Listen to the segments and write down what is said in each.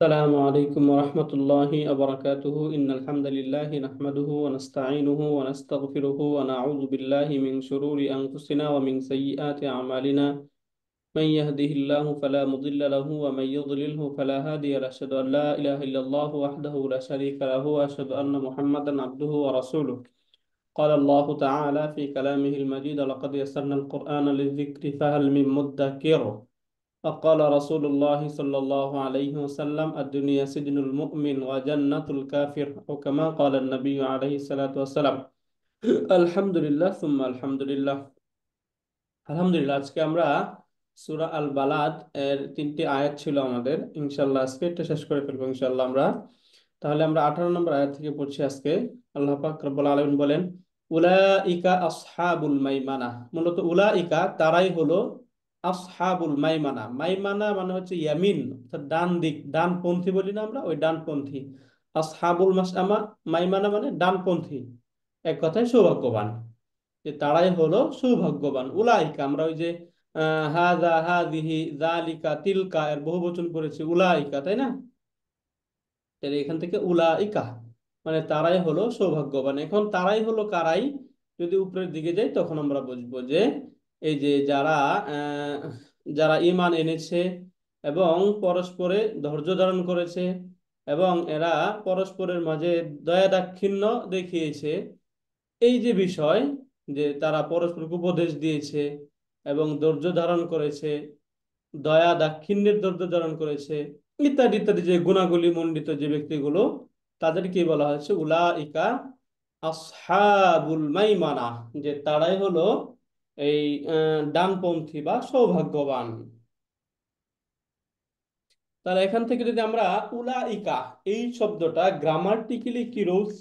السلام عليكم ورحمة الله وبركاته إن الحمد لله نحمده ونستعينه ونستغفره ونعوذ بالله من شرور أنفسنا ومن سيئات أعمالنا من يهده الله فلا مضل له ومن يضلله فلا هادي له أشهد أن لا إله إلا الله وحده لا شريك له وأشهد أن محمدا عبده ورسوله قال الله تعالى في كلامه المجيد لقد يسرنا القرآن للذكر فهل من مدكر وقال رسول الله صلى الله عليه وسلم الدنيا سجن المؤمن وجنة الكافر أو كما قال النبي عليه الصلاة والسلام الحمد لله ثم الحمد لله আলহামদুলিল্লাহ আজকে আমরা সূরা আল বালাদ এর তিনটি আয়াত ছিল আমাদের ইনশাআল্লাহ আজকে এটা শেষ করে ফেলবো ইনশাআল্লাহ আমরা তাহলে আমরা 18 নম্বর আয়াত থেকে পড়ছি আজকে আল্লাহ পাক রব্বুল আলামিন বলেন উলাইকা আসহাবুল মাইমানা মূলত উলাইকা তারাই হলো আসহাবুল মাইমানা মাইমানা মানে হচ্ছে ইয়ামিন অর্থাৎ ডান দিক ডানপন্থী বলি না আমরা ওই ডানপন্থী আসহাবুল মাসআমা মাইমানা মানে ডানপন্থী এক কথায় সৌভাগ্যবান যে তারাই হলো সৌভাগ্যবান উলাইকা আমরা ওই যে হাযা হাযিহি যালিকা তিলকা এর বহুবচন করেছি উলাইকা তাই না তাহলে এখান থেকে উলাইকা মানে তারাই হলো সৌভাগ্যবান এখন তারাই হলো কারাই যদি উপরের দিকে যাই তখন আমরা বুঝবো যে এই যে যারা যারা ঈমান এনেছে এবং পরস্পরে ধৈর্য ধারণ করেছে এবং এরা পরস্পরের মাঝে দয়া দাক্ষিণ্য দেখিয়েছে এই যে বিষয় যে তারা পরস্পরকে উপদেশ দিয়েছে এবং ধৈর্য ধারণ করেছে দয়া দাক্ষিণ্যের ধৈর্য ধারণ করেছে ইত্যাদি ইত্যাদি যে গুণাগুলি মণ্ডিত যে ব্যক্তিগুলো তাদেরকে বলা হচ্ছে উলাইকা আসহাবুল মাইমানা যে তারাই হলো এই ডানপন্থী বা সৌভাগ্যবান। তাহলে এখান থেকে যদি আমরা উলাইকা এই শব্দটা গ্রামাটিক্যালি কি রুলস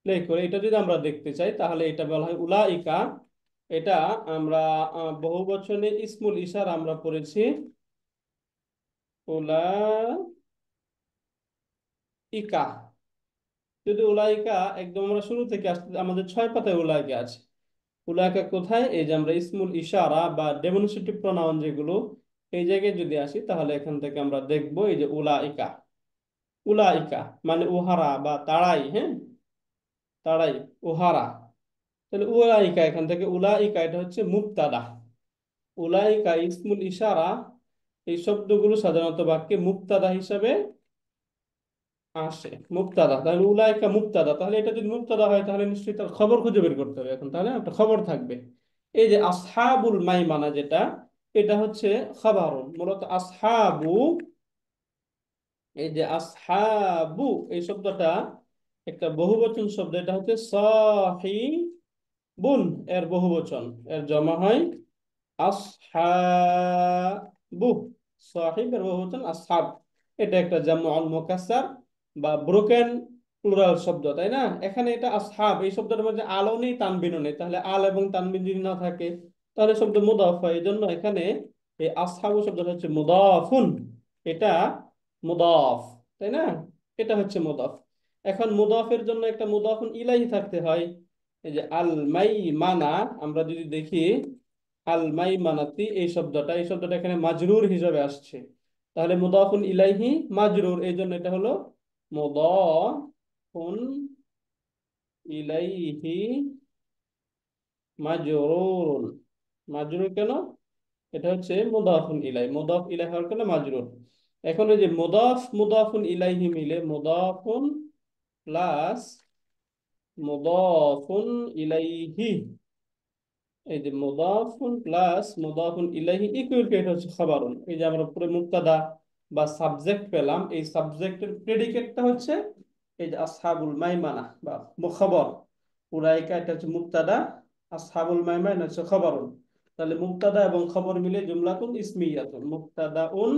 প্লে করে এটা যদি আমরা দেখতে চাই তাহলে এটা বলা হয় উলাইকা। এটা আমরা বহু বচনে ইসমুল ইশারা আমরা পড়েছি উলাইকা। যদি উলাইকা একদম আমরা শুরু থেকে আসতে আমাদের 6 পাতায় উলাইকা আছে। উলাইকা কোথায় এই যে আমরা ইসমুল ইশারা বা ডেমনস্ট্রেটিভ প্রোনাউন যেগুলো এই জায়গায় যদি আসি তাহলে এখান থেকে আমরা দেখব এই যে উলাইকা উলাইকা মানে উহারা বা তারাই হ্যাঁ তারাই উহারা। তাহলে উলাইকা এখান থেকে উলাইকা এটা হচ্ছে মুবতাদা উলাইকা ইসমুল ইশারা এই শব্দগুলো সাধারণত বাক্যে মুবতাদা হিসাবে আসে মুবতাদা তাহলে উলাইকা মুবতাদা তাহলে এটা যদি মুবতাদা হয় তাহলে নিশ্চয়ই তার খবর খুঁজে বের করতে হবে এখন তাহলে একটা খবর থাকবে। এই যে আসহাবুল মাইমানা যেটা এটা হচ্ছে খাবারুন মূলত আসহাবু এই যে আসহাবু এই শব্দটা একটা বহুবচন শব্দ এটা হচ্ছে সাহিবুন এর বহুবচন এর জমা হয় আসহাবু সাহিবের বহুবচন আসহাব এটা একটা জামউল মুকাসসার বা ব্রোকেন প্লুরাল শব্দ তাই না এখানে এটা আসহাব এই শব্দটার মধ্যে আলো নেই তানবিনও নেই তাহলে আল এবং তানবিন যদি না থাকে তাহলে শব্দ মুদাফ হয় এই জন্য এখানে এই আসহাবু শব্দটা হচ্ছে মুদাফুন এটা মুদাফ তাই না এটা হচ্ছে মুদাফ। এখন মুদাফের জন্য একটা মুদাফুন ইলাইহি থাকতে হয় এই যে আল মাইমানা আমরা যদি দেখি আল মাইমানাতি এই শব্দটা এখানে মাজরুর হিসাবে আসছে তাহলে মুদাফুন ইলাইহি মাজরুর এই জন্য এটা হলো মুদাফুন ইলাইহি মাজরুর মাজরুর কেন এটা হচ্ছে মুদাফুন ইলাই মুদাফ ইলাই হওয়ার কারণে মাজরুর। এখন এই যে মুদাফুন ইলাইহি মিলে মুদাফুন প্লাস মুদাফুন ইলাইহি এই যে মুদাফুন প্লাস মুদাফুন ইলাইহি ইকুয়াল টু এটা হচ্ছে খাবারুন এই যে আমরা পুরো মুবতাদা বা সাবজেক্ট পেলাম এই সাবজেক্টের প্রেডিকেটটা হচ্ছে এই যে আসহাবুল মাইমানা বা খবর উলাইকা এটা হচ্ছে মুবতাদা আসহাবুল মাইমানা হচ্ছে খবরুন। তাহলে মুবতাদা এবং খবর মিলে জুমলাতুন ইসমিয়াতুন মুবতাদাউন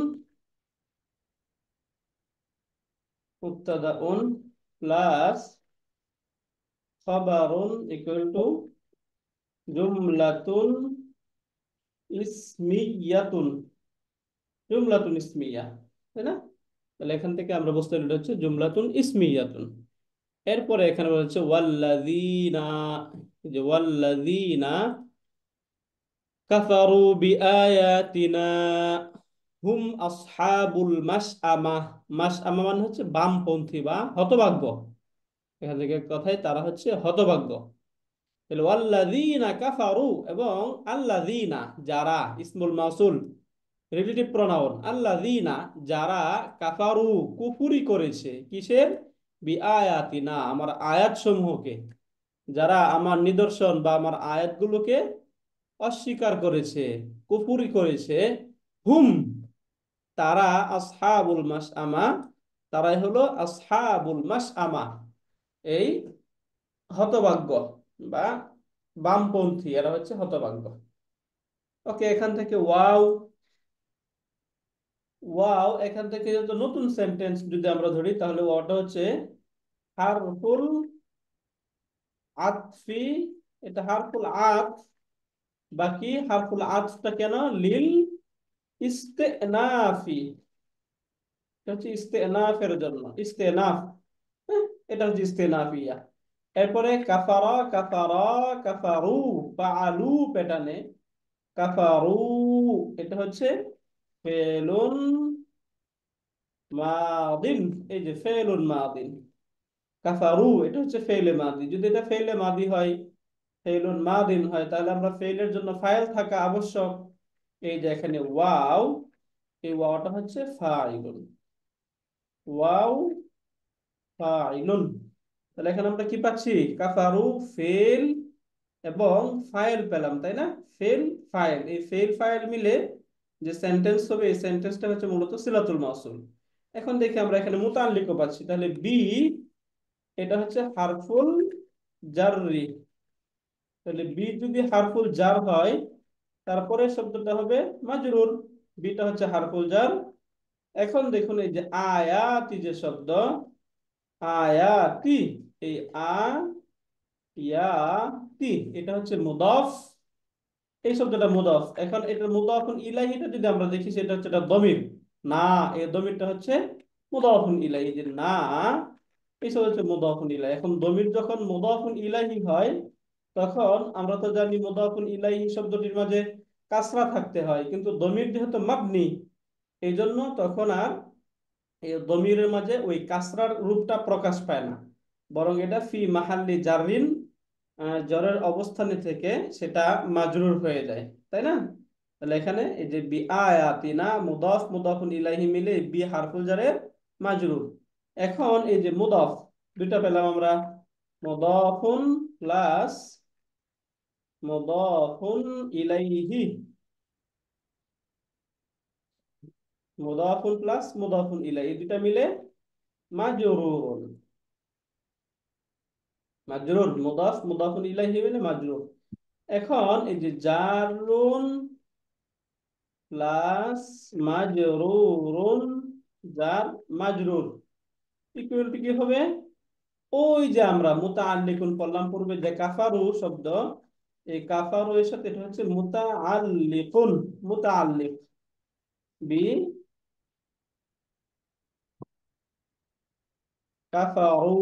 প্লাস খবরুন ইকুয়াল টু জুমলাতুন ইসমিয়াতুন জুমলাতুন ইসমিয়া তাই না। তাহলে এখান থেকে আমরা বুঝতে পারি এটা হচ্ছে জুমলাতুন ইসমিয়াতুন। এরপরে এখানে বলা হচ্ছে ওয়াল্লাযীনা এই যে ওয়াল্লাযীনা কাফারু বিআয়াতিনা হুম আসহাবুল মাশআমা। মাশআমা মানে হচ্ছে বামপন্থী বা হতভাগ্য। এখান থেকে কথায় তারা হচ্ছে হতভাগ্য। তাহলে ওয়াল্লাযীনা কাফারু, এবং আল্লাযীনা যারা, ইসমুল মাউসুল রিলেটিভ প্রোনাউন, আল্লাযীনা যারা, কাফারু কুফরি করেছে, কিসের? বিআয়াতিনা আমার আয়াত সমূহকে, যারা আমার নিদর্শন বা আমার আয়াতগুলোকে অস্বীকার করেছে, কুফরি করেছে, হুম তারা, আসহাবুল মাশআমা তারাই হলো আসহাবুল মাশআমা, এই হতভাগ্য বা বামপন্থী, এরা হচ্ছে হতভাগ্য। ওকে, এখান থেকে ওয়াও, ওয়াও এখান থেকে যত নতুন সেন্টেন্স যদি আমরা ধরি, তাহলে ওয়াওটা হচ্ছে হারফুল আতফি। এটা হারফুল আতফ, বাকি হারফুল আতফটা কেন? লিল ইস্তেনাফি, এটা হচ্ছে ইস্তেনাফের জন্য, ইস্তেনাফ। হ্যাঁ, এটা হচ্ছে ইস্তেনাফিয়া। এরপরে কাফারা, কাফারা, কাফারু, ফাআলু প্যাটার্নে, কাফারু এটা হচ্ছে ফেলুন মাদিন। এই যে ফেলুন মাদিন, কাফারু এটা হচ্ছে ফেলে মাদি। যদি এটা ফেলে মাদি হয়, ফেলুন মাদিন হয়, তাহলে আমরা ফেলের জন্য ফাইল থাকা আবশ্যক। এই যে এখানে ওয়াও, এই ওয়াওটা হচ্ছে ফাইলুন, ওয়াও ফাইলুন। তাহলে এখানে আমরা কি পাচ্ছি? কাফারু ফেল এবং ফাইল পেলাম, তাই না? ফেল ফাইল, এই ফেল ফাইল মিলে যে সেন্টেন্স হবে, এই সেন্টেন্সটা হচ্ছে মূলত সিলাতুল মাউসুল। এখন দেখি আমরা এখানে মুতাল্লিকও পাচ্ছি, তাহলে বি এটা হচ্ছে হারফুল জাররি। তাহলে বি যদি হারফুল জার হয়, তারপরে শব্দটা হবে মাজরুর। বিটা হচ্ছে হারফুল জার। এখন দেখুন এই যে আয়াতি যে শব্দ, আয়াতি, এই ইয়াতি এটা হচ্ছে মুদাফ। এই শব্দটা মুদাফ। এখন এটার মুদাফুন ইলাইহিটা যদি আমরা দেখি, সেটা হচ্ছে এটা দমির। না, এই দমিরটা হচ্ছে মুদাফুন ইলাইহি, যে না, এই শব্দ হচ্ছে মুদাফুন ইলাইহি। এখন দমির যখন মুদাফুন ইলাইহি হয়, তখন আমরা তো জানি মুদাফুন ইলাইহি শব্দটির মাঝে কাসরা থাকতে হয়, কিন্তু দমির যেহেতু মাবনি, এই জন্য তখন আর এই দমিরের মাঝে ওই কাসরার রূপটা প্রকাশ পায় না, বরং এটা ফি মাহাল্লি জারিন, জরের অবস্থানে থেকে সেটা মাজরুর হয়ে যায়, তাই না? তাহলে এখানে এই যে বি আয়াতিনা, মুদাফ মুদাফুন ইলাইহি মিলে বি হারফুল জারের মাজরুর। এখন এই যে মুদাফ দুইটা পেলাম আমরা, মুদাফুন প্লাস মুদাফুন ইলাইহি, মুদাফুন প্লাস মুদাফুন ইলাইহি দুইটা মিলে মাজরুর, মাজরুর মুদাফ মুদাফুন ইলাইহি মিলে মাজরুর। এখন এই যে জারুন প্লাস মাজরুরুন, যার মাজরুর ইকুয়াল টু কি হবে? ওই যে আমরা মুতাআল্লিকুন পড়লাম পূর্বে, যে কাফারু শব্দ, এই কাফারু এর সাথে এটা হচ্ছে মুতাআল্লিকুন, মুতাআল্লিক বি কাফারু,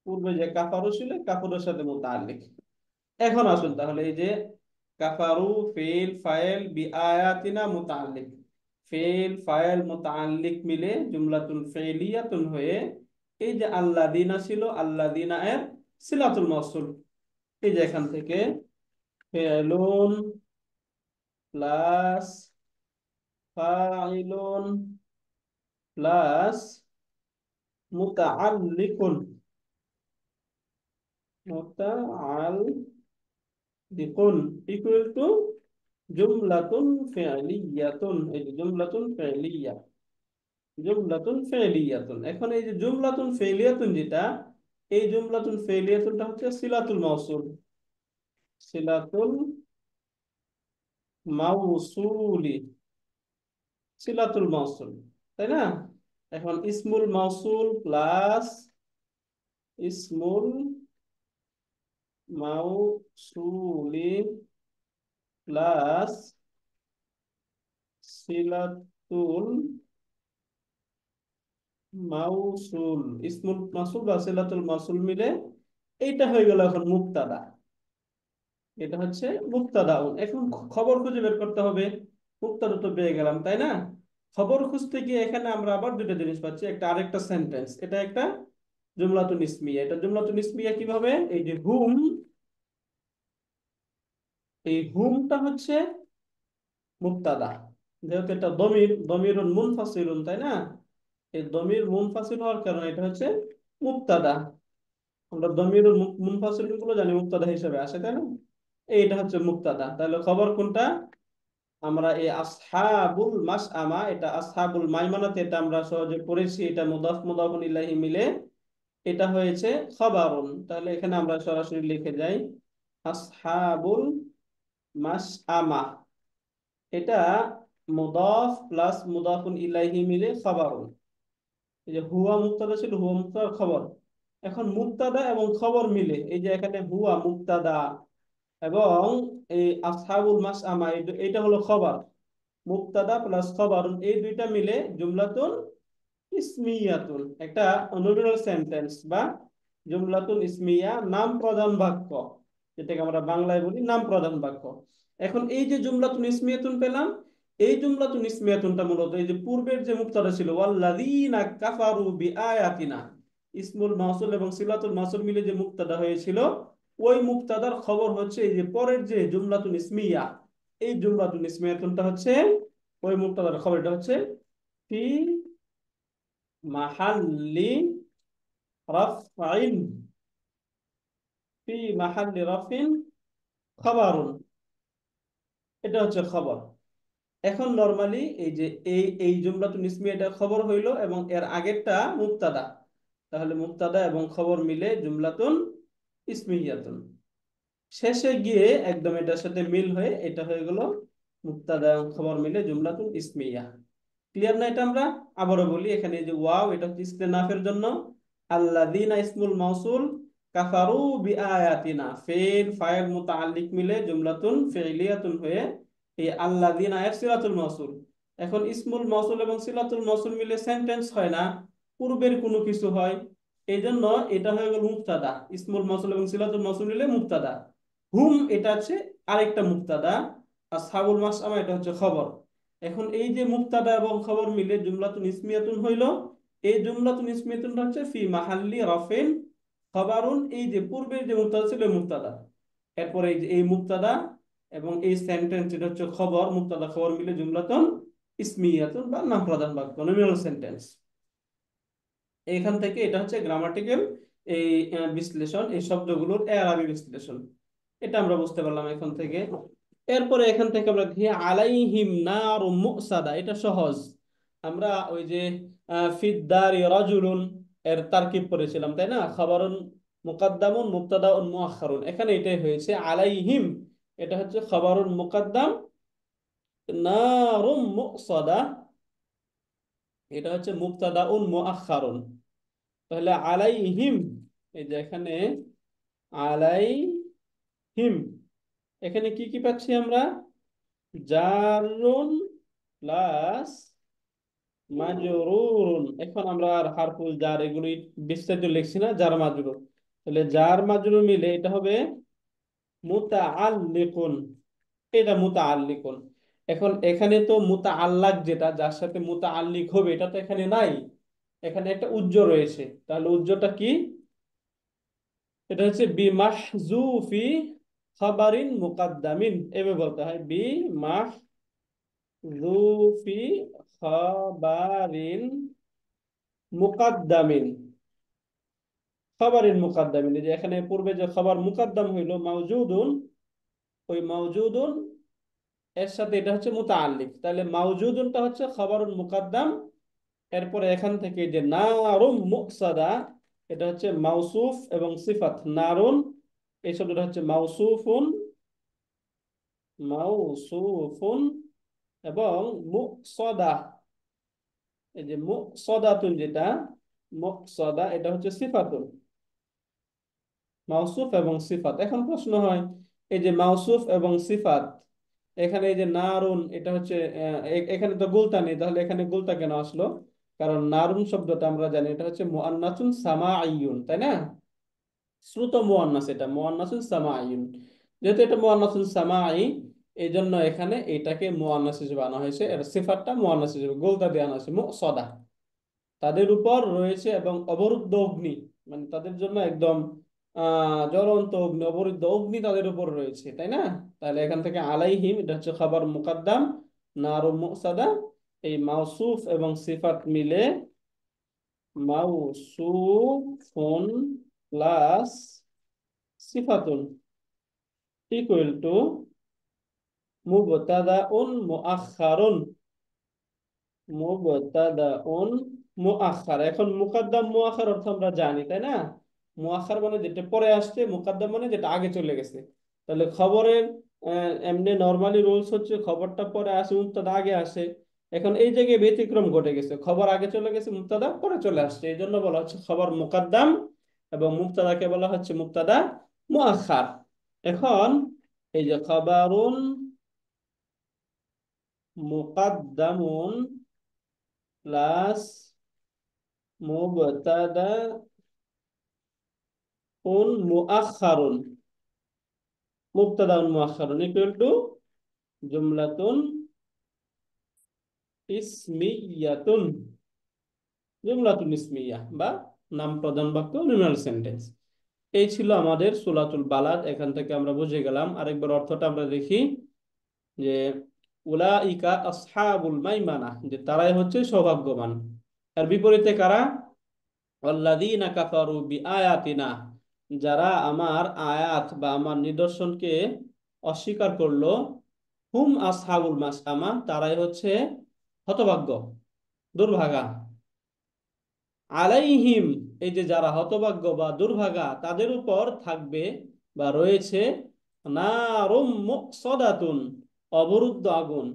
পূর্বে যে কাফারু ছিল, কাফারুর সাথে মুতাআল্লিক। এখন আসুন তাহলে এই যে কাফারু ফেল ফাইল বি আয়াতিনা মুতাআল্লিক, ফেল ফাইল মুতাআল্লিক মিলে জুমলাতুন ফেলিয়াতুন হয়ে, এই যে আল্লাযিনা ছিল, আল্লাযিনা এর সিলাতুল মাউসুল। এই যে এখান থেকে ফেলুন প্লাস ফাইলুন প্লাস মুতাআল্লিকুন, মুতাআল্লিকুন ইকুয়াল টু জুমলাতুন ফি'লিয়াতুন। এই যে জুমলাতুন ফি'লিয়া, জুমলাতুন ফেলিয়াতুন। এখন এই যে জুমলাতুন ফেলিয়াতুন যেটা, এই জুমলাতুন ফেলিয়াতুনটা হচ্ছে সিলাতুল মাউসুল, সিলাতুল মাউসুলি, সিলাতুল মাউসুল, তাই না? এখন ইসমুল মাউসুল প্লাস ইসমুল মাউসুলি প্লাস সিলাতুল মাউসুল, ইসমুল মাউসুল বা সিলাতুল মাউসুল মিলে এইটা হয়ে গেল এখন মুক্তাদা। এটা হচ্ছে মুক্তাদা। এখন খবর খুঁজে বের করতে হবে। মুক্তাদা তো পেয়ে গেলাম, তাই না? খবর খুঁজতে গিয়ে এখানে আমরা আবার দুটো জিনিস পাচ্ছি, একটা আরেকটা সেন্টেন্স, এটা একটা জুমলাতুন ইসমিয়া। এটা জুমলাতুন ইসমিয়া কিভাবে? এই যে হুম, এই হুমটা হচ্ছে মুক্তাদা, যেহেতু এটা দমিরুন মুনফাসিলুন, তাই না? এই দমির মুনফাসিল হওয়ার কারণে এটা হচ্ছে মুক্তাদা। আমরা দমিরুল মুনফাসিল গুলো জানি মুক্তাদা হিসেবে আসে, তাই না? এইটা হচ্ছে মুক্তাদা। তাহলে খবর কোনটা? আমরা এই আসহাবুল মাসআমা, এটা আসহাবুল মাইমানাতে, এটা আমরা সহজে পড়েছি, এটা মুদাফ মুদাফুন ইলাইহি মিলে এটা হয়েছে খবরুন। তাহলে এখানে আমরা সরাসরি লিখে যাই আসহাবুল মাসআমা, এটা মুদাফ প্লাস মুদাফুন ইলাইহি মিলে খবরুন। এই যে হুয়া মুক্তাদা ছিল, হুয়া মুক্তাদার খবর। এখন মুক্তাদা এবং খবর মিলে, এই যে এখানে হুয়া মুক্তাদা এবং এই আসহাবুল মাসআমা এটা হলো খবর। মুক্তাদা প্লাস খবর এই দুইটা মিলে জুমলাতুন ইসমিয়াতুন, একটা নমিনাল সেন্টেন্স বা জুমলাতুন ইসমিয়া, নাম প্রধান বাক্য, যেটাকে আমরা বাংলায় বলি নাম প্রধান বাক্য। এখন এই যে জুমলাতুন ইসমিয়াতুন পেলাম, এই জুমলাতুন ইসমিয়াতুনটা মূলত এই যে পূর্বের যে মুক্তাদা ছিল ওয়াল্লাযীনা কাফারু বিআয়াতিনা, ইসমুল মাউসুল এবং সিলাতুল মাউসুল মিলে যে মুক্তাদা হয়েছিল, ওই মুক্তাদার খবর হচ্ছে এই যে পরের যে জুমলাতুন ইসমিয়া, এই জুমলাতুন ইসমিয়াতুনটা হচ্ছে ওই মুক্তাদার খবর। এটা হচ্ছে ফি মাহাল্লি রাফইন, ফি মাহাল্লি রাফিন খবরুন, এটা হচ্ছে খবর। এখন নরমালি এই যে এই জুমলাতুন ইসমিয়া এটা খবর হইলো এবং এর আগেরটা মুক্তাদা, তাহলে মুক্তাদা এবং খবর মিলে জুমলাতুন ইসমিয়াতুন। শেষে গিয়ে একদম এটার সাথে মিল হয়ে এটা হয়ে গেল মুক্তাদা এবং খবর মিলে জুমলাতুন ইসমিয়া। ক্লিয়ার না? এটা আমরা আবারও বলি, এখানে এই যে ওয়াও এটা হচ্ছে ইস্তেনাফের জন্য, আল্লাযীনা ইসমুল মাউসুল, কাফারু বিআয়াতিনা ফিল ফাইল মুতাআল্লিক মিলে জুমলাতুন ফি'লিয়াতুন হয়ে এই আল্লাযীনা এর সিলাতুল মাউসুল। এখন ইসমুল মাউসুল এবং সিলাতুল মাউসুল মিলে সেন্টেন্স হয় না, পূর্বের কোনো কিছু হয়, এই জন্য এটা হয়ে গেল মুক্তাদা। ইসমুল মাউসুল এবং সিলাতুল মাউসুল মিলে মুক্তাদা। হুম এটা হচ্ছে আরেকটা মুক্তাদা, আসহাবুল মাসআমা এটা হচ্ছে খবর। এখন এই যে মুক্তাদা এবং খবর মিলে জুমলাতুন ইসমিয়াতুন হইল, এই জুমলাতুন ইসমিয়াতুনটা হচ্ছে ফি মাহাল্লি রাফিন খবরুন, এই যে পূর্বের যে মুক্তাদা ছিল এই মুক্তাদা, এরপরে এই যে এই মুক্তাদা এবং এই সেন্টেন্স এটা হচ্ছে খবর, মুক্তাদা খবর মিলে জুমলাতুন ইসমিয়াতুন বা নাম প্রধান বাক্য, নমিনাল সেন্টেন্স। এইখান থেকে এটা হচ্ছে গ্রামাটিক্যাল এই বিশ্লেষণ, এই শব্দগুলোর এরাবি বিশ্লেষণ, এটা আমরা বুঝতে পারলাম এখান থেকে। এরপরে এখান থেকে আমরা দেখি আলাইহিম নারুম মুসাদা, এটা সহজ। আমরা ওই যে ফিদ্দারি রাজুলুন এর তারকিব করেছিলাম, তাই না? খাবারুন মুকাদ্দামুন মুবতাদাউন মুআখারুন, এখানে এটাই হয়েছে আলাইহিম, এটা হচ্ছে খাবারুন মুকাদ্দাম, নারুম মুসাদা এটা হচ্ছে মুবতাদাউন মুআখারুন। তাহলে আলাইহিম, এই যে এখানে আলাইহিম, এখানে কি কি পাচ্ছি আমরা? জারুন প্লাস মাজরুরুন। এখন আমরা আর হারফুল জার এগুলি বিস্তারিত লিখছি না, জার মাজরুর। তাহলে জার মাজরুর মিলে এটা হবে মুতাআল্লিকুন, এটা মুতাআল্লিকুন। এখন এখানে তো মুতাআল্লাক, যেটা যার সাথে মুতাআল্লিক হবে, এটা তো এখানে নাই, এখানে একটা উজ্জ রয়েছে। তাহলে উজ্জটা কি? এটা হচ্ছে বি মাহজুফি খাবারিন মুকাদ্দামিন, এভাবে বলতে হয় বি মাহজুফি খাবারিন মুকাদ্দামিন, খাবারিন মুকাদ্দামিন, এই যে এখানে পূর্বে যে খাবার মুকাদ্দাম হইলো মাউজুদুন, ওই মাউজুদুন এর সাথে এটা হচ্ছে মুতাআল্লিক, তাহলে মাউজুদুনটা হচ্ছে খাবারুন মুকাদ্দাম। এরপরে এখান থেকে যে নারুম মুকসাদা, এটা হচ্ছে মাউসুফ এবং সিফাত। নারুন এই শব্দটা হচ্ছে মাউসুফুন, মাউসুফুন এবং মুকসাদা, এই যে মুকসাদাতুন, যেটা মুকসাদা এটা হচ্ছে সিফাতুন। মাউসুফ এবং সিফাত, এখন প্রশ্ন হয় এই যে মাউসুফ এবং সিফাত, এখানে এই যে নারুন এটা হচ্ছে এখানে তো গুলতা নেই, তাহলে এখানে গুলতা কেন আসলো? কারণ নারুন শব্দটা আমরা জানি এটা হচ্ছে মুআন্নাসুন সামাঈয়ুন, তাই না? শ্রুত মুআন্নাস, এটা মুআন্নাসুন সামাঈয়ুন। যেহেতু এটা মুআন্নাসুন সামাঈ, এই জন্য এখানে এটাকে মুআন্নাস হিসেবে আনা হয়েছে, এর সিফাতটা মুআন্নাস হিসেবে গোলতা দিয়ে আনা হয়েছে মুসদা। তাদের উপর রয়েছে এবং অবরুদ্ধ অগ্নি, মানে তাদের জন্য একদম জ্বলন্ত অগ্নি, অবরুদ্ধ অগ্নি তাদের উপর রয়েছে, তাই না? তাহলে এখান থেকে আলাইহিম এটা হচ্ছে খাবার মুকাদ্দাম, নারু মুসাদা। এই মাউসুফ এবং সিফাত মিলে মাউসুফুন প্লাস সিফাতুন ইকুয়াল টু মুবতাদাউন মুআখখারুন। মুবতাদাউন মুআখখার, এখন মুকাদ্দাম মুআখখার অর্থ আমরা জানি, তাই না? মুআখখার মানে যেটা পরে আসছে, মুকাদ্দাম মানে যেটা আগে চলে গেছে। তাহলে খবরের এমনি নরমালি রুলস হচ্ছে খবরটা পরে আসে, মুবতাদা আগে আসে। এখন এই জায়গায় ব্যতিক্রম ঘটে গেছে, খবর আগে চলে গেছে, মুবতাদা পরে চলে আসছে, এই জন্য বলা হচ্ছে খবর মুকাদ্দাম এবং মুবতাদাকে বলা হচ্ছে মুবতাদা মুআখখার। এখন এই যে খবরুন মুকাদ্দামুন প্লাস মুবতাদা উন মুআখখারুন, মুবতাদাউন মুআখখারুন ইকুয়াল টু জুমলাতুন ইসমিয়াতুন, জুমলাতুন ইসমিয়া বা নাম প্রধান বাক্য, নিউমেরাল সেন্টেন্স। এই ছিল আমাদের সূরাতুল বালাদ। এখান থেকে আমরা বুঝে গেলাম। আরেকবার অর্থটা আমরা দেখি যে উলাইকা আসহাবুল মাইমানা, যে তারাই হচ্ছে সৌভাগ্যবান। আর বিপরীতে কারা? আল্লাযীনা কাফারু বিআয়াতিনা, যারা আমার আয়াত বা আমার নিদর্শনকে অস্বীকার করলো। হুম আসহাবুল মাশআমা, তারাই হচ্ছে হতভাগ্য, দুর্ভাগা। আলাইহিম, এই যে যারা হতভাগ্য বা দুর্ভাগা, তাদের উপর থাকবে বা রয়েছে নারুম মুকসাদাতুন, অবরুদ্ধ আগুন,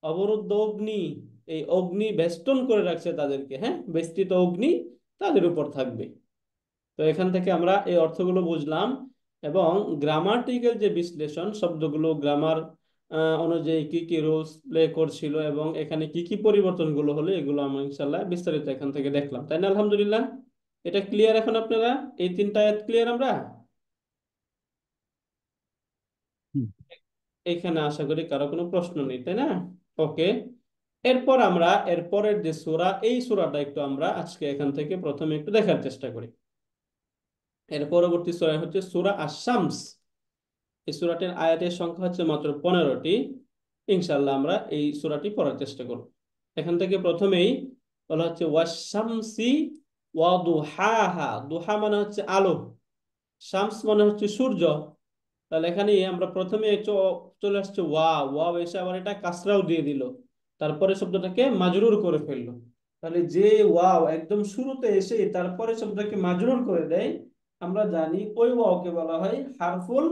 অবরুদ্ধ অগ্নি। এই অগ্নি বেষ্টন করে রাখছে তাদেরকে, হ্যাঁ, বেষ্টিত অগ্নি তাদের উপর থাকবে। তো এখান থেকে আমরা এই অর্থগুলো বুঝলাম। এবং গ্রামাটিক্যাল যে বিশ্লেষণ, শব্দগুলো গ্রামার অনুযায়ী কি কি রোলস প্লে করছিল এবং এখানে কি কি পরিবর্তনগুলো হলো, এগুলো আমরা ইনশাল্লাহ বিস্তারিত এখান থেকে দেখলাম, তাই না? আলহামদুলিল্লাহ, এটা ক্লিয়ার এখন আপনারা? এই তিনটা আয়াত ক্লিয়ার আমরা হুম। এইখানে? আশা করি কারো কোনো প্রশ্ন নেই, তাই না? ওকে। এরপর আমরা এরপরের যে সূরা, এই সূরাটা একটু আমরা আজকে এখান থেকে প্রথমে একটু দেখার চেষ্টা করি। এর পরবর্তী সূরা হচ্ছে সূরা আশ-শামস। এই সূরাটির আয়াতের সংখ্যা হচ্ছে মাত্র 15টি। ইনশাআল্লাহ আমরা এই সূরাটি পড়ার চেষ্টা করব। এখান থেকে প্রথমেই বলা হচ্ছে ওয়াশ-শামসি ওয়া দুহাহা। দুহা মানে হচ্ছে আলো, শামস মানে হচ্ছে সূর্য। তাহলে এখানে আমরা প্রথমে চলে আসছে ওয়া, ওয়া এসে আবার এটা কাসরাও দিয়ে দিল, তারপরে শব্দটাকে মাজরুর করে ফেললো। তাহলে যে ওয়াও একদম শুরুতে এসে তারপরে শব্দটাকে মাজরুর করে দেয়, আমরা জানি ওই ওয়াওকে বলা হয় হারফুল,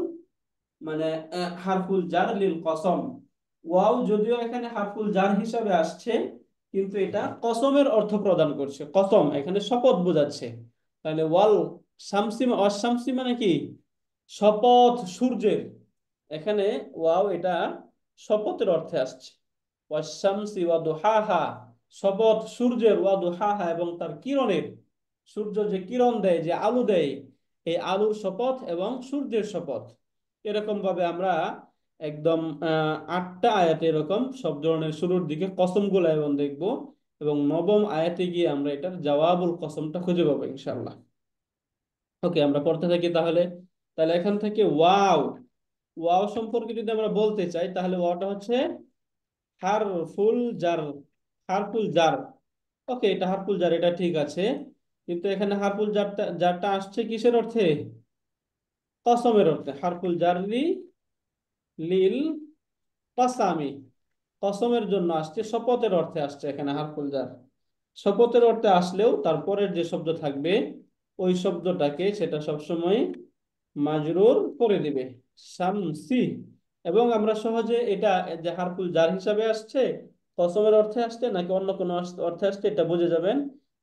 মানে হারফুল জার লিল কসম। ওয়াও যদিও এখানে হারফুল জার হিসাবে আসছে, কিন্তু এটা কসমের অর্থ প্রদান করছে, কসম এখানে শপথ বোঝাচ্ছে। তাহলে ওয়াল শামসি, অশামসি মানে কি? শপথ সূর্যের। এখানে ওয়াও এটা শপথের অর্থে আসছে। ওয়াশামসি ওয়া দুহাহা, শপথ সূর্যের, ওয়া দুহাহা এবং তার কিরণের। সূর্য যে কিরণ দেয়, যে আলো দেয়, এই আলোর শপথ এবং সূর্যের শপথ। এরকম ভাবে আমরা একদম 8টা আয়াতে এরকম সব ধরনের শুরুর দিকে কসমগুলো এবং দেখবো। এবং নবম আয়াতে গিয়ে আমরা এটার জওয়াবুল কসমটা খুঁজে পাবো ইনশাআল্লাহ। ওকে, আমরা পড়তে থাকি তাহলে। তাহলে এখান থেকে ওয়াও, ওয়াও সম্পর্কে যদি আমরা বলতে চাই, তাহলে ওয়াওটা হচ্ছে হারফুল জার, হারফুল জার। ওকে, এটা হারফুল জার, এটা ঠিক আছে। কিন্তু এখানে হারফুল জারটা জারটা আসছে কিসের অর্থে? কসমের অর্থে। হারফুল জাররি লিল কাসামি, কসমের জন্য আসছে, শপথের অর্থে আসছে এখানে হারফুল জার। শপথের অর্থে আসলেও তারপরের যে শব্দ থাকবে, ওই শব্দটাকে সেটা সবসময় মাজরুর করে দিবে, শামসি। এবং আমরা সহজে এটা যে হারফুল জার হিসাবে আসছে, কসমের অর্থে আসছে নাকি অন্য কোনো অর্থে আসছে, এটা বুঝে যাবেন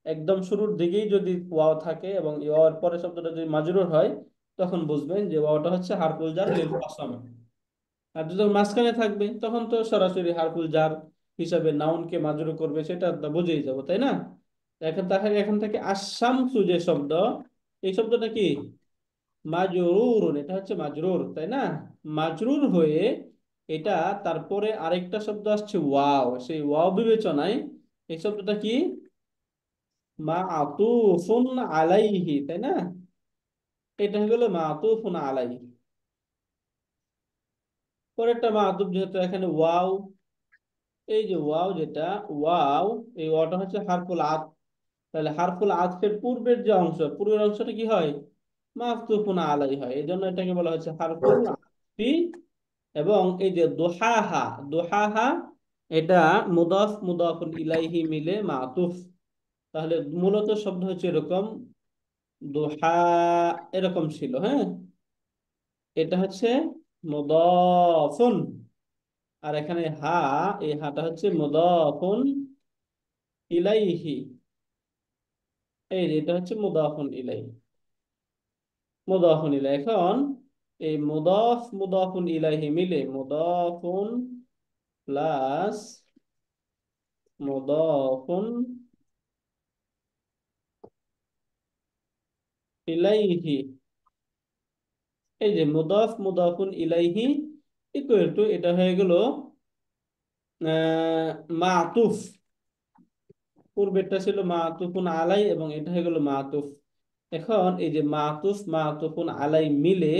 একদম শুরুর দিকেই যদি ওয়াও থাকে এবং এই ওয়াওর পরে শব্দটা যদি মাজরুর হয়, তখন বুঝবেন যে ওয়াওটা হচ্ছে হারফুল জার লিল কসম। আর যদি মাঝখানে থাকবে, তখন তো সরাসরি হারফুল জার হিসাবে নাউনকে মাজরুর করবে, সেটা তো বুঝেই যাবো, তাই না? এখন তাহলে এখান থেকে আশামসু যে শব্দ, এই শব্দটা কি? মাজরুর, এটা হচ্ছে মাজরুর, তাই না? মাজরুর হয়ে এটা তারপরে আরেকটা শব্দ আসছে ওয়াও, সেই ওয়াও বিবেচনায় এই শব্দটা কি, মাতুফুন আলাইহি, তাই না? এটা হয়ে গেল মাতুফুন আলাইহি। পরেরটা মাতুফ, যেহেতু এখানে ওয়াও, এই যে ওয়াও যেটা, ওয়াও, এই ওয়াওটা হচ্ছে হারফুল আত। তাহলে হারফুল আতফের পূর্বের যে অংশ, পূর্বের অংশটা কি হয়, মাতুফুন আলাই হয়, এই জন্য এটাকে বলা হচ্ছে হারফুল আতফি। এবং এই যে দোহাহা, দোহাহা, এটা মুদাফ মুদাফুন ইলাইহি মিলে মাতুফ। তাহলে মূলত শব্দ হচ্ছে এরকম, দোহা এরকম ছিল, হ্যাঁ। এটা হচ্ছে মুদাফুন, আর এখানে হা, এই হাটা হচ্ছে মুদাফুন ইলাইহি। এই যে এটা হচ্ছে মুদাফুন ইলাই, মুদাফুন ইলাই। এখন এই মুদাফ মুদাফুন ইলাইহি মিলে মুদাফুন প্লাস মুদাফুন ইলাইহি, এই যে মুদাফ মুদাফুন ইলাইহি ইকুয়াল টু, এটা হয়ে গেল মাতুফ। পূর্বেরটা ছিল মাতুফুন আলাই এবং এটা হয়ে গেল মাতুফ। এখন এই যে মাতুফ মাতুফুন আলাই মিলে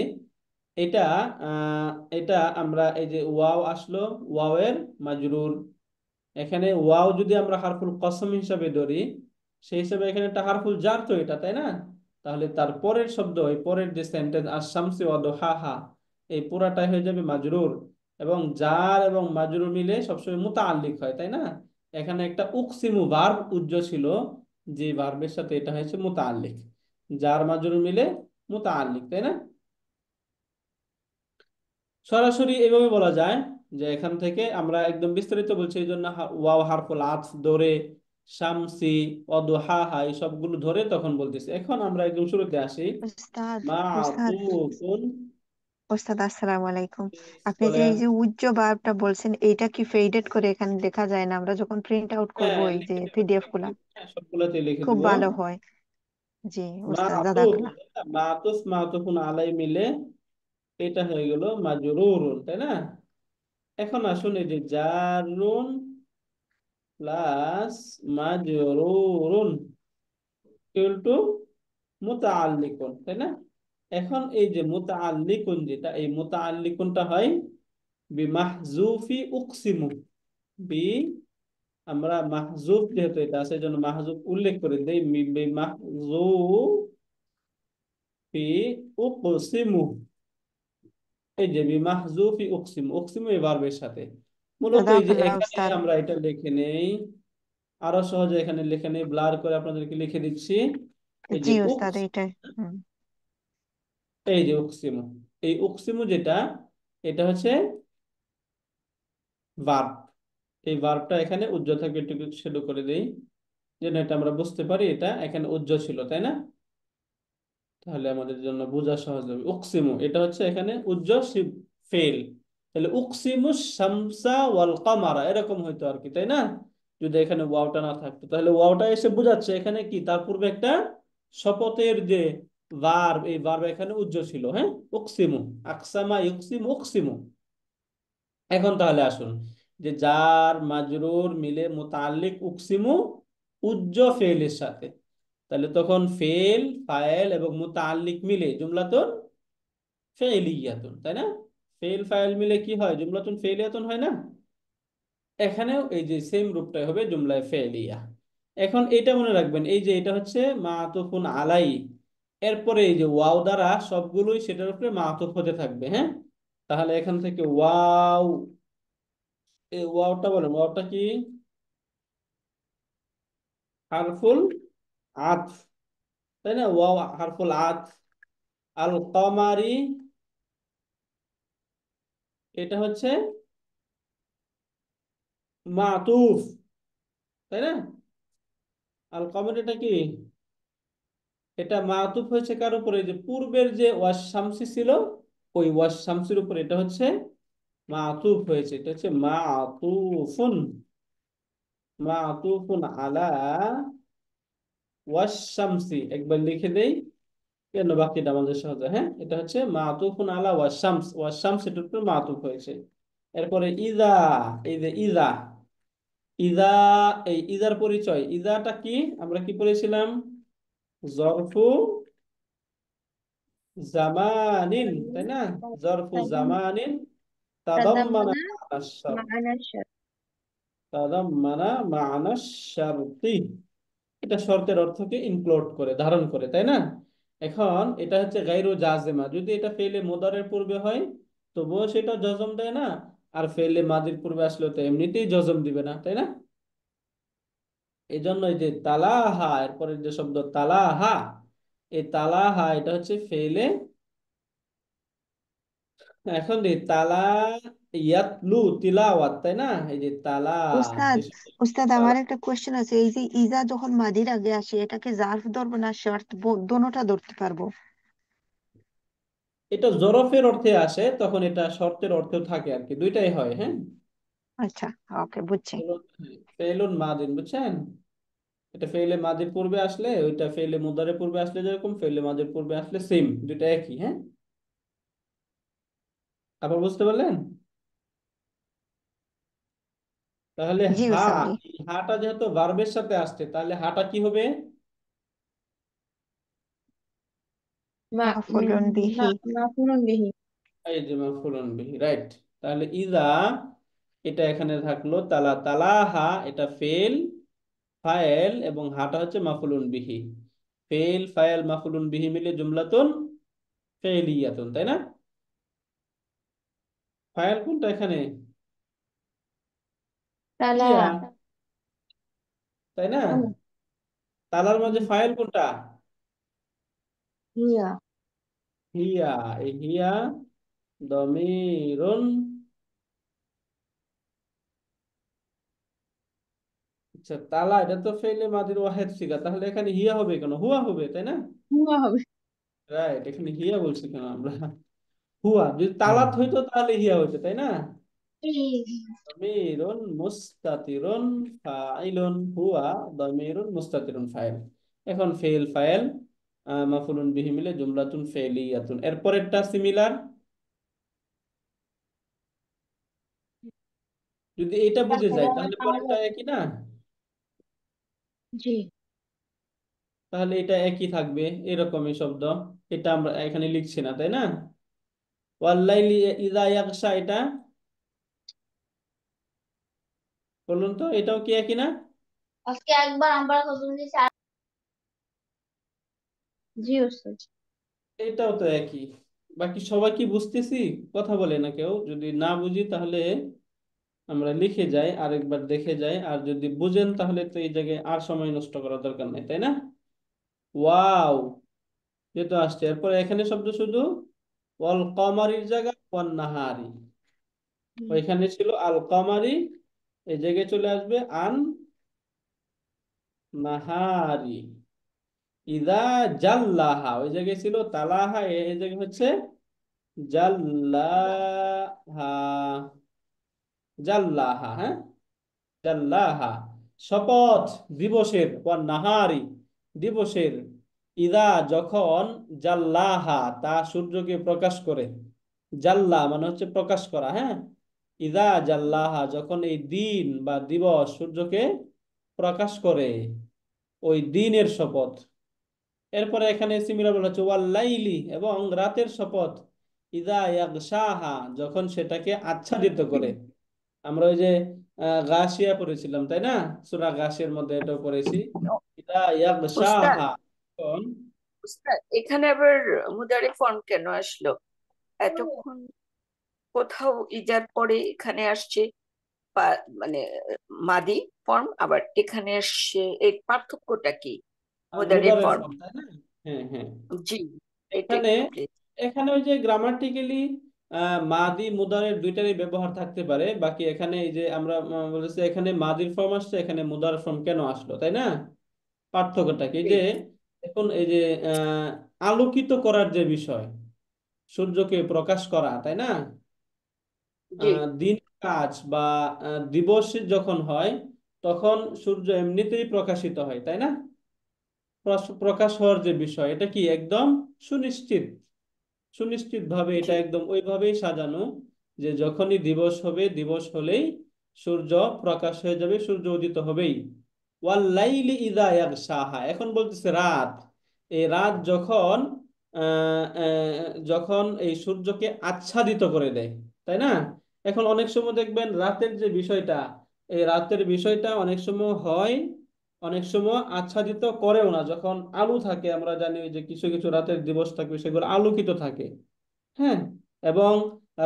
এটা, আহ, এটা আমরা এই যে ওয়াও আসলো, ওয়াওয়ের মাজরুর। এখানে ওয়াও যদি আমরা হারফুল কসম হিসাবে ধরি, সেই হিসাবে এখানে একটা হারফুল জার তো এটা, তাই না? তাহলে তার পরের শব্দ, এই পরের যে সেন্টেন্স আশ-শামসি ওয়া দুহাহা, এই পুরাটাই হয়ে যাবে মাজরুর। এবং জার এবং মাজরুর মিলে সবসময় মুতাআল্লিক হয়, তাই না? এখানে একটা উকসিমু ভার্ব উজ্জ ছিল, যে ভার্বের সাথে এটা হয়েছে মুতাআল্লিক, জার মাজরুর মিলে মুতাআল্লিক, তাই না? সরাসরি এইভাবে বলা যায় যে এখান থেকে আমরা একদম বিস্তারিত বলছি, এই জন্য ওয়াও হারফুল আতফ ধরে, শামসি, অদুহাহা, এই সবগুলো ধরে তখন বলতেছি। এখন আমরা একদম শুরুতে আসি, উস্তাদ, উস্তাদ, মাতুফুন। উস্তাদ, আসসালামু আলাইকুম। আপনি যে বলেন। এই যে উজ্জ বার্বটা বলছেন, এইটা কি ফেডেড করে এখানে লেখা যায় না? আমরা যখন প্রিন্ট আউট করব হ্যাঁ, এই যে লিখে দেবো, পিডিএফ গুলা, হ্যাঁ, সবগুলোতে লিখে খুব দেবো। ভালো হয়। জি উস্তাদ, মাতুফ, জাযাকাল্লাহ। মাতুফ মাতুফুন আলাই মিলে এটা হয়ে গেল মাজরুরুন, তাই না? এখন আসুন, এই যে জারুন প্লাস মাজরুরুন ইকুয়াল টু মুতাআল্লিকুন, তাই না? এখন এই যে মুতাআল্লিকুন, যেটা এই মুতাআল্লিকুনটা হয় বিমাহজুফি উকসিমু, বি, আমরা মাহজুফ যেহেতু এটা আছে এই জন্য মাহজুফ উল্লেখ করে দেই, বিমাহজুফি উকসিমু। এই যে বিমাহজুফি উকসিমু, উকসিমু এই ভার্বের সাথে। মূলত এই যে জাযাকাল্লাহ এখানে উস্তাদ। আমরা এটা লিখে নেই, আরো সহজে এখানে লিখে নেই, ব্লার করে আপনাদেরকে লিখে দিচ্ছি। এই যে জি উস্তাদ, উকস, এইটাই। হুম। এই যে উকসিমু, এই উকসিমু যেটা, এটা হচ্ছে ভার্ব। এই ভার্বটা এখানে উজ্জ্ব থাকবে, একটু শ্যাডো করে দেই যেন এটা আমরা বুঝতে পারি, এটা এখানে উজ্জ্ব ছিল, তাই না? তাহলে আমাদের জন্য বোঝা সহজ হবে। উকসিমু এটা হচ্ছে এখানে উজ্জ্ব ফেল। তাহলে উকসিমু শামসা ওয়াল কামারা এরকম হইতো আর কি, তাই না? যদি এখানে ওয়াওটা না থাকতো, তাহলে ওয়াওটা এসে বোঝাচ্ছে এখানে কি, তার পূর্বে একটা শপথের যে ভার্ব, এই ভার্ব এখানে উজ্জ্ব ছিল, হ্যাঁ। উকসিমু, আকসামা ইউকসিমু উকসিমু। এখন তাহলে আসুন, যে জার মাজরুর মিলে মুতাল্লিক উকসিমু উজ্জ ফেলের সাথে, তাহলে তখন ফেল ফাইল এবং মুতাল্লিক মিলে জুমলাতুন ফেইলিয়াতুন, তাই না? ফেল ফাইল মিলে কি হয়, জুমলাতুন ফেইলিয়াতুন হয় না? এখানেও এই যে সেম রূপটাই হবে জুমলায় ফেলিয়া। এখন এটা মনে রাখবেন, এই যে এটা হচ্ছে মাতুফুন আলাই, এরপরে এই যে ওয়াও দ্বারা সবগুলোই সেটার উপরে মাতুফ হতে থাকবে, হ্যাঁ। তাহলে এখান থেকে ওয়াও, এই ওয়াওটা বলেন, ওয়াওটা কি, হারফুল আতফ, তাই না? ওয়াও হারফুল আতফ। আল কমারি, এটা হচ্ছে মাতুফ, তাই না? আল কমারি এটা কি, এটা মাতুফ হয়েছে কার উপরে, যে পূর্বের যে ওয়াস শামসি ছিল, ওই ওয়াস শামসির উপরে এটা হচ্ছে মাতুফ হয়েছে, এটা হচ্ছে মাতুফুন, মাতুফুন আলা ওয়াস শামসি। একবার লিখে দেই কেন বাকিটা আমাদের সহজে, হ্যাঁ। এটা হচ্ছে মাতুফুন আলা ওয়াস শামস, ওয়াস শামস এটার উপরে মাতুফ হয়েছে। এরপরে ইজা, এই যে ইজা, ইজা, এই ইজার পরিচয়, ইজাটা কি আমরা কি পড়েছিলাম? জরফু জামানিন, তাই না? জরফু تضم জামানিন তাদাম্মানা تضمن মা'নাস শারত, معنى الشرط. তাদাম্মানা মা'নাস শারতি, এটা শর্তের অর্থকে ইনক্লুড করে, ধারণ করে, তাই না? এখন এটা হচ্ছে গায়রু জাজেমা, যদি এটা ফেলে মুদারের পূর্বে হয় তবুও সেটা জজম দেয় না, আর ফেলে মাদির পূর্বে আসলে তো এমনিতেই জজম দিবে না, তাই না? এই জন্য এই যে তালাহা, এরপরে যে শব্দ তালাহা, এই তালাহা এটা হচ্ছে ফেলে। এখন এই তালা ইয়াতলু তিলাওয়াত, তাই না? এই যে তালা, উস্তাদ, যে উস্তাদ তালা, আমার একটা কোশ্চেন আছে, এই যে ইজা যখন মাদির আগে আসে এটাকে জার্ফ ধরবো না শর্ত, দোনোটা ধরতে পারবো? এটা জরফের অর্থে আসে তখন এটা শর্তের অর্থেও থাকে আর কি, দুইটাই হয়, হ্যাঁ। আচ্ছা, ওকে, বুঝছি। ফেলুন মাদিন, বুঝছেন? এটা ফেলে মাদির পূর্বে আসলে, ওইটা ফেলে মুদারের পূর্বে আসলে যেরকম, ফেলে মাদির পূর্বে আসলে সেম, দুইটা একই, হ্যাঁ। আবার বুঝতে পারলেন? তাহলে জি হা, উস্তাদ, জি। এই হাটা যেহেতু ভার্বের সাথে আসছে তাহলে হাটা কি হবে? মাফুলুন বিহি। مفعول به. এই যে মাফুলুন বিহি, রাইট। তাহলে ইজা, এটা এখানে থাকলো তালা, তালাহা এটা ফেল, ফায়েল, এবং হাটা হচ্ছে মাফুলুন বিহি। ফেল ফায়েল মাফুলুন বিহি মিলে জুমলাতুন ফেলিয়াতুন, তাই না? ফায়েল কোনটা এখানে? হিয়া, تلا. তাই না? হুম, তালার মাঝে হুম, ফায়েল কোনটা? হিয়া. হিয়া, এই হিয়া দমিরুন, আচ্ছা তালা এটা তো ফেলে মাদির ওয়াহেদ সিগা, তাহলে এখানে হিয়া হবে কেন? হুয়া হবে, তাই না? হুয়া হবে. রাইট, এখানে হিয়া বলছি কেন আমরা? হুয়া, যদি তালাত হইতো তাহলে হিয়া হইতো, তাই না? দমিরুন মুস্তাতিরুন ফাইলুন, হুয়া দমিরুন মুস্তাতিরুন ফাইল। এখন ফেল ফাইল মাফুলুন বিহি মিলে জুমলাতুন ফেলিয়াতুন, এরপরেরটা সিমিলার। যদি এটা বুঝে যায় তাহলে পরেরটা একই না? জি, তাহলে এটা একই থাকবে, এরকমই শব্দ। এটা আমরা এখানে লিখছি না, তাই না? ওয়াল্লাইলি ইযা ইয়াগশা, এটা বলুন তো, এটাও কি একই না? আজকে একবার আমরা কত দিয়েছি জি ওস্তাদ। এটাও তো একই। বাকি সবাই কি বুঝতেছি? কথা বলে না কেউ? যদি না বুঝি তাহলে আমরা লিখে যাই, আরেকবার দেখে যাই, আর যদি বুঝেন তাহলে তো এই জায়গায় আর সময় নষ্ট করার দরকার নেই, তাই না? ওয়াও, যেহেতু আসছে এরপর এখানে শব্দ শুধু ওয়াল কমারির জায়গা ওয়ান নাহারি, ওইখানে ছিল আল কমারি, এই জায়গায় চলে আসবে আন নাহারি। ইদা জাল্লাহা, ওই জায়গায় ছিল তালাহা, এই জায়গায় হচ্ছে জাল্লাহা, জাল্লাহা, হ্যাঁ, জাল্লাহা, শপথ দিবসের, ওয়ান নাহারি দিবসের, ইদা যখন, জাল্লাহা তা সূর্যকে প্রকাশ করে, জাল্লা মানে হচ্ছে প্রকাশ করা, হ্যাঁ। ইদা জাল্লাহা যখন এই দিন বা দিবস সূর্যকে প্রকাশ করে, ওই দিনের শপথ। এরপরে এখানে সিমিলার বলা হচ্ছে ওয়াল্লাইলি, এবং রাতের শপথ, ইদা ইয়াগশাহা যখন সেটাকে আচ্ছাদিত করে। আমরা ওই যে গাশিয়া পড়েছিলাম, তাই না? সূরা গাশিয়ার মধ্যে এটাও পড়েছি, ইদা উস্তাদ, ইয়াগশাহা তখন। উস্তাদ এখানে আবার মুদারে ফর্ম কেন আসলো? এতক্ষণ কোথাও ইজার পরে এখানে আসছে মানে মাদি ফর্ম, আবার এখানে আসছে, এই পার্থক্যটা কি মুদারে মুদারের ফর্ম? ফর্ম, তাই না? হ্যাঁ, হ্যাঁ। জি, এটা এখানে, একটু প্লিজ। এখানে ওই যে গ্রামাটিক্যালি মাদি মুদারের দুইটারই ব্যবহার থাকতে পারে, বাকি এখানে এই যে আমরা বলেছি এখানে মাদির ফর্ম আসছে, এখানে মুদার ফর্ম কেন আসলো, তাই না? পার্থক্যটা কি জি, যে, এখন এই যে আহ, আলোকিত করার যে বিষয়, সূর্যকে প্রকাশ করা, তাই না? জি, দিন কাজ বা দিবস যখন হয় তখন সূর্য এমনিতেই প্রকাশিত হয়, তাই না? প্রকাশ হওয়ার যে বিষয়, এটা কি একদম সুনিশ্চিত, সুনিশ্চিত ভাবে জি, এটা একদম ওইভাবেই সাজানো যে যখনই দিবস হবে, দিবস হলেই সূর্য প্রকাশ হয়ে যাবে, সূর্য উদিত হবেই। ওয়াল লাইলি ইযা ইয়াগশাহা, এখন বলতেছে রাত। এই রাত যখন যখন এই সূর্যকে আচ্ছাদিত করে দেয়, তাই না? এখন অনেক সময় দেখবেন রাতের যে বিষয়টা, এই রাতের বিষয়টা অনেক সময় হয়, অনেক সময় আচ্ছাদিত করেও না। যখন আলো থাকে, আমরা জানি যে কিছু কিছু রাতের দিবস থাকে সেগুলো আলোকিত থাকে। হ্যাঁ। এবং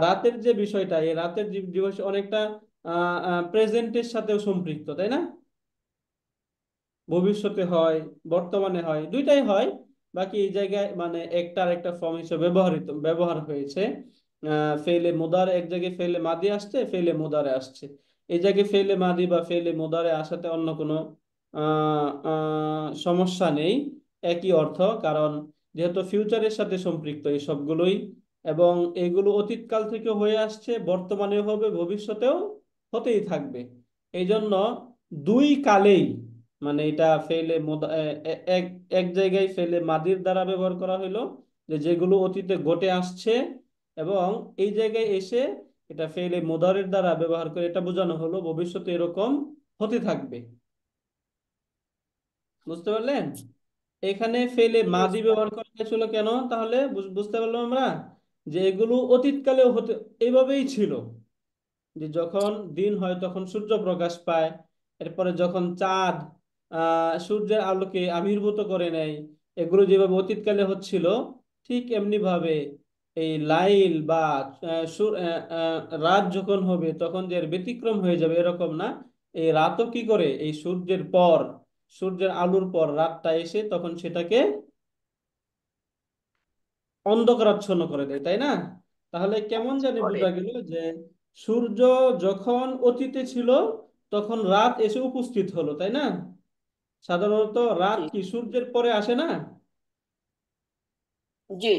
রাতের যে বিষয়টা, এই রাতের দিবস অনেকটা প্রেজেন্টের সাথেও সম্পৃক্ত, তাই না? ভবিষ্যতে হয়, বর্তমানে হয়, দুইটাই হয়। বাকি এই জায়গায় মানে একটার একটা ফর্ম হিসেবে ব্যবহার হয়েছে। ফেলে মুদারে এক জায়গায় ফেলে মাদি আসছে, ফেলে মুদারে আসছে। এই জায়গায় ফেলে মাদি বা ফেলে মুদারে আসাতে অন্য কোনো সমস্যা নেই, একই অর্থ। কারণ যেহেতু ফিউচারের সাথে সম্পৃক্ত এই সবগুলোই, এবং এগুলো অতীতকাল থেকে হয়ে আসছে, বর্তমানেও হবে, ভবিষ্যতেও হতেই থাকবে। এই জন্য দুই কালেই, মানে এটা ফেলে এক এক জায়গায় ফেলে মাদির দ্বারা ব্যবহার করা হলো, যে যেগুলো অতীতে ঘটে আসছে, এবং এই জায়গায় এসে এটা ফেলে মুদারের দ্বারা ব্যবহার করে এটা বোঝানো হলো ভবিষ্যতে এরকম হতে থাকবে। বুঝতে পারলেন? এখানে ফেলে জি মাদি ওস্তাদ। ব্যবহার করা হয়েছিল কেন? তাহলে বুঝতে পারলাম আমরা যে এগুলো অতীতকালেও হতে এইভাবেই ছিল, যে যখন দিন হয় তখন সূর্য প্রকাশ পায়, এরপরে যখন চাঁদ সূর্যের আলোকে আবির্ভূত করে নেয়, এগুলো যেভাবে অতীতকালে হচ্ছিল, ঠিক এমনি ভাবে এই লাইল বা রাত যখন হবে তখন যে এর ব্যতিক্রম হয়ে যাবে এরকম না। এই রাতও কি করে, এই সূর্যের পর, সূর্যের আলোর পর রাতটা এসে তখন সেটাকে অন্ধকারাচ্ছন্ন করে দেয়, তাই না? তাহলে কেমন আচ্ছা জানি করে। বোঝা গেল যে সূর্য যখন অতীতে ছিল তখন রাত এসে উপস্থিত হলো, তাই না? সাধারণত রাত জি। কি সূর্যের পরে আসে না? জি।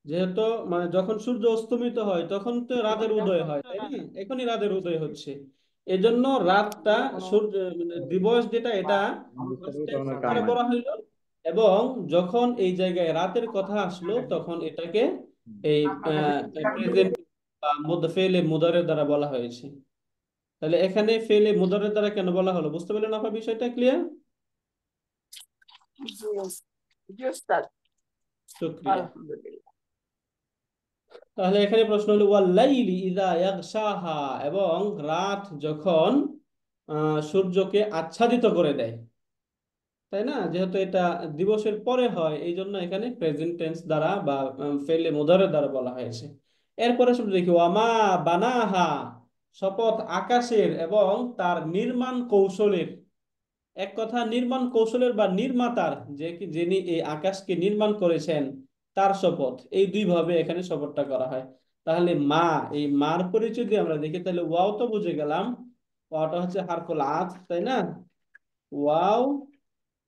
যেহেতু মানে যখন সূর্য অস্তমিত হয় তখন তো রাতের উদয় হয়, তাই না? এখনই রাতের উদয় হচ্ছে। এজন্য রাতটা সূর্য মানে দিবস যেটা, এটা টেন্স আকারে বলা হইলো। এবং যখন এই জায়গায় রাতের কথা আসলো তখন এটাকে এই প্রেজেন্ট বা ফেলে মুদারের দ্বারা বলা হয়েছে। তাহলে এখানে ফেলে মুদারের দ্বারা কেন বলা হলো, বুঝতে পারলেন আপনার বিষয়টা ক্লিয়ার? জি জি ওস্তাদ। শুক্রিয়া। আলহামদুলিল্লাহ। তাহলে এখানে প্রশ্ন হলো ওয়াল্লাইলি ইযা ইয়াগশাহা, এবং রাত যখন সূর্যকে আচ্ছাদিত করে দেয়, তাই না? যেহেতু এটা দিবসের পরে হয় এই জন্য এখানে প্রেজেন্ট টেন্স দ্বারা বা ফেলে মুদারের দ্বারা বলা হয়েছে। এরপরে শুধু দেখি ওয়ামা বানাহা, শপথ আকাশের এবং তার নির্মাণ কৌশলের। এক কথা নির্মাণ কৌশলের বা নির্মাতার, যিনি এই আকাশকে নির্মাণ করেছেন, তার শপথ। এই দুই ভাবে এখানে শপথটা করা হয়। তাহলে মা, এই মার পরিচয় দিয়ে আমরা দেখি, তাহলে ওয়াও তো বুঝে গেলাম, ওয়াওটা হচ্ছে হারফুল আত, তাই না? ওয়াও